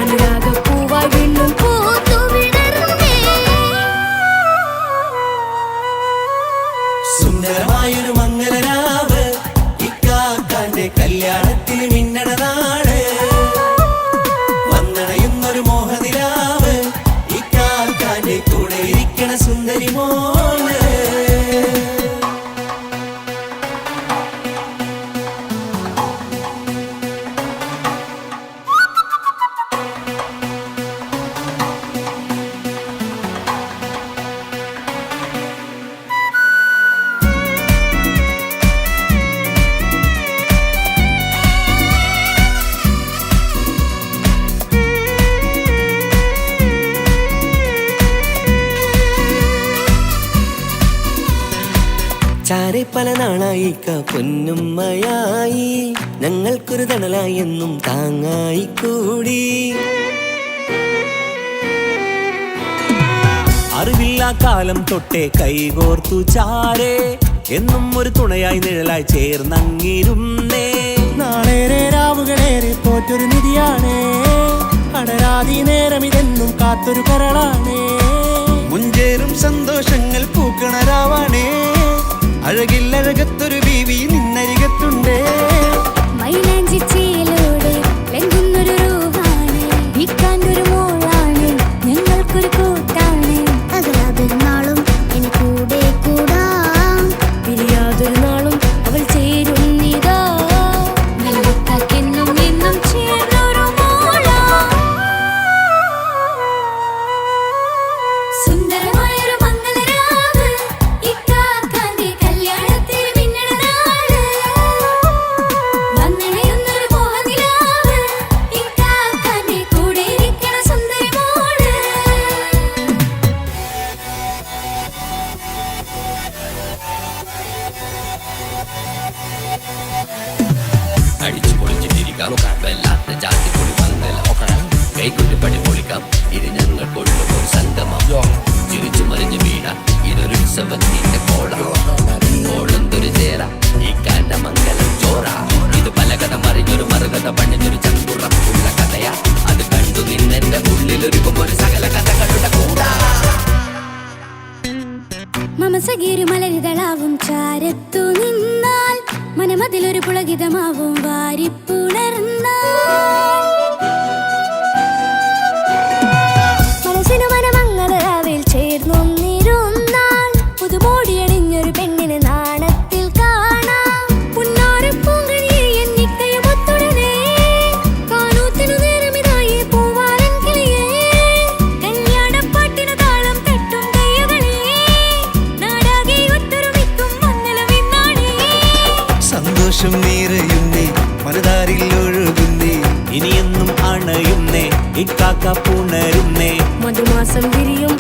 അനുരാഗപ്പൂവായി വീണ്ടും പൂത്തു വിടർന്നേ. സുന്ദരമായൊരു മംഗളരാവ് ഈ കാക്കാന്റെ കല്യാണത്തിന് മിന്നണ നാള്. വന്നണയുന്നൊരു മോഹനിലാവ് ഈ കാക്കാന്റെ കൂടെ ഇരിക്കണ സുന്ദരി മോള്. ചാരെ പല നാളായി പൊന്നുമ്മയായി, ഞങ്ങൾക്കൊരു തണലായി എന്നും താങ്ങായി കൂടി. അറിവില്ലാ കാലം തൊട്ടേ കൈകോർത്തു ചാരേ, എന്നും ഒരു തുണയായി നിഴലായി ചേർന്നങ്ങിരുന്നേ. നാളേറെ രാവുകളേറെ പോറ്റൊരു നിധിയാണേ, അടരാതി നേരം ഇതെന്നും കാത്തൊരു കരളാണേ. മുഞ്ചേറും സന്തോഷങ്ങൾ പൂക്കണരാവാണേ. അഴകില്ലഴകത്തൊരു ബീവി നിന്നരികത്തുണ്ടേ. മൈലാഞ്ചി ചേലോടെ ലംഘുന്നൊരു രൂപാണ്, ഇക്കാണ്ടൊരു മോളാണ്, ഞങ്ങൾക്കൊരു കൂട്ടാണ്. അകലാതൊരു നാളും ഇനി കൂടെ കൂടാം, പിരിയാതൊരു നാളും അവൾ ചേരുന്നിതാ. നെല്ലിക്കാക്കെന്നും എന്നും ചേർന്നൊരു മോളാ. സുന്ദരമായൊരു മംഗളരാവ് ഇക്കാക്കാന്റെ കല്യാണത്തിന് മിന്നണ നാള്. വന്നണയുന്നൊരു മോഹനിലാവ് ഇക്കാക്കാന്റെ കൂടെ ഇരിക്കണ സുന്ദരി മോള്. അടിച്ചു പൊളിച്ചിട്ടിരിക്കാം, വല്ലാത്ത ജാതി പൊളി വന്നല്ല. കൈകൊണ്ട് പടി പൊളിക്കാം, ഇത് ഞങ്ങൾ കൊള്ളുമ്പോൾ സംഗമം. ചിരിച്ചു മറിഞ്ഞ് വീണ ഇതൊരു ഉത്സവത്തിന്റെ കോളം. കോളന്തൊരു ചേര ഈ കാണ്ട മംഗലം ചോറ. ഇത് പല കഥ മറിഞ്ഞൊരു മറുകഥ പണിഞ്ഞൊരു ചങ്കുറപ്പുള്ള കഥയാ. അത് കണ്ടു നിന്നെന്റെ ഉള്ളിലൊരുക്കും ഒരു സകല കഥകളുടെ കൂടാ. മമസഗീരു മലരിതളാവും ചാരത്തു നിന്നാൽ, മനമതിലൊരു പുളകിതമാവും വാരിപ്പുണർന്നാൽ. മനസ്സിനു മനമംഗളരാവിൽ ഇക്കാക്ക പുണരുന്നേ മധുമാസം വിരിയും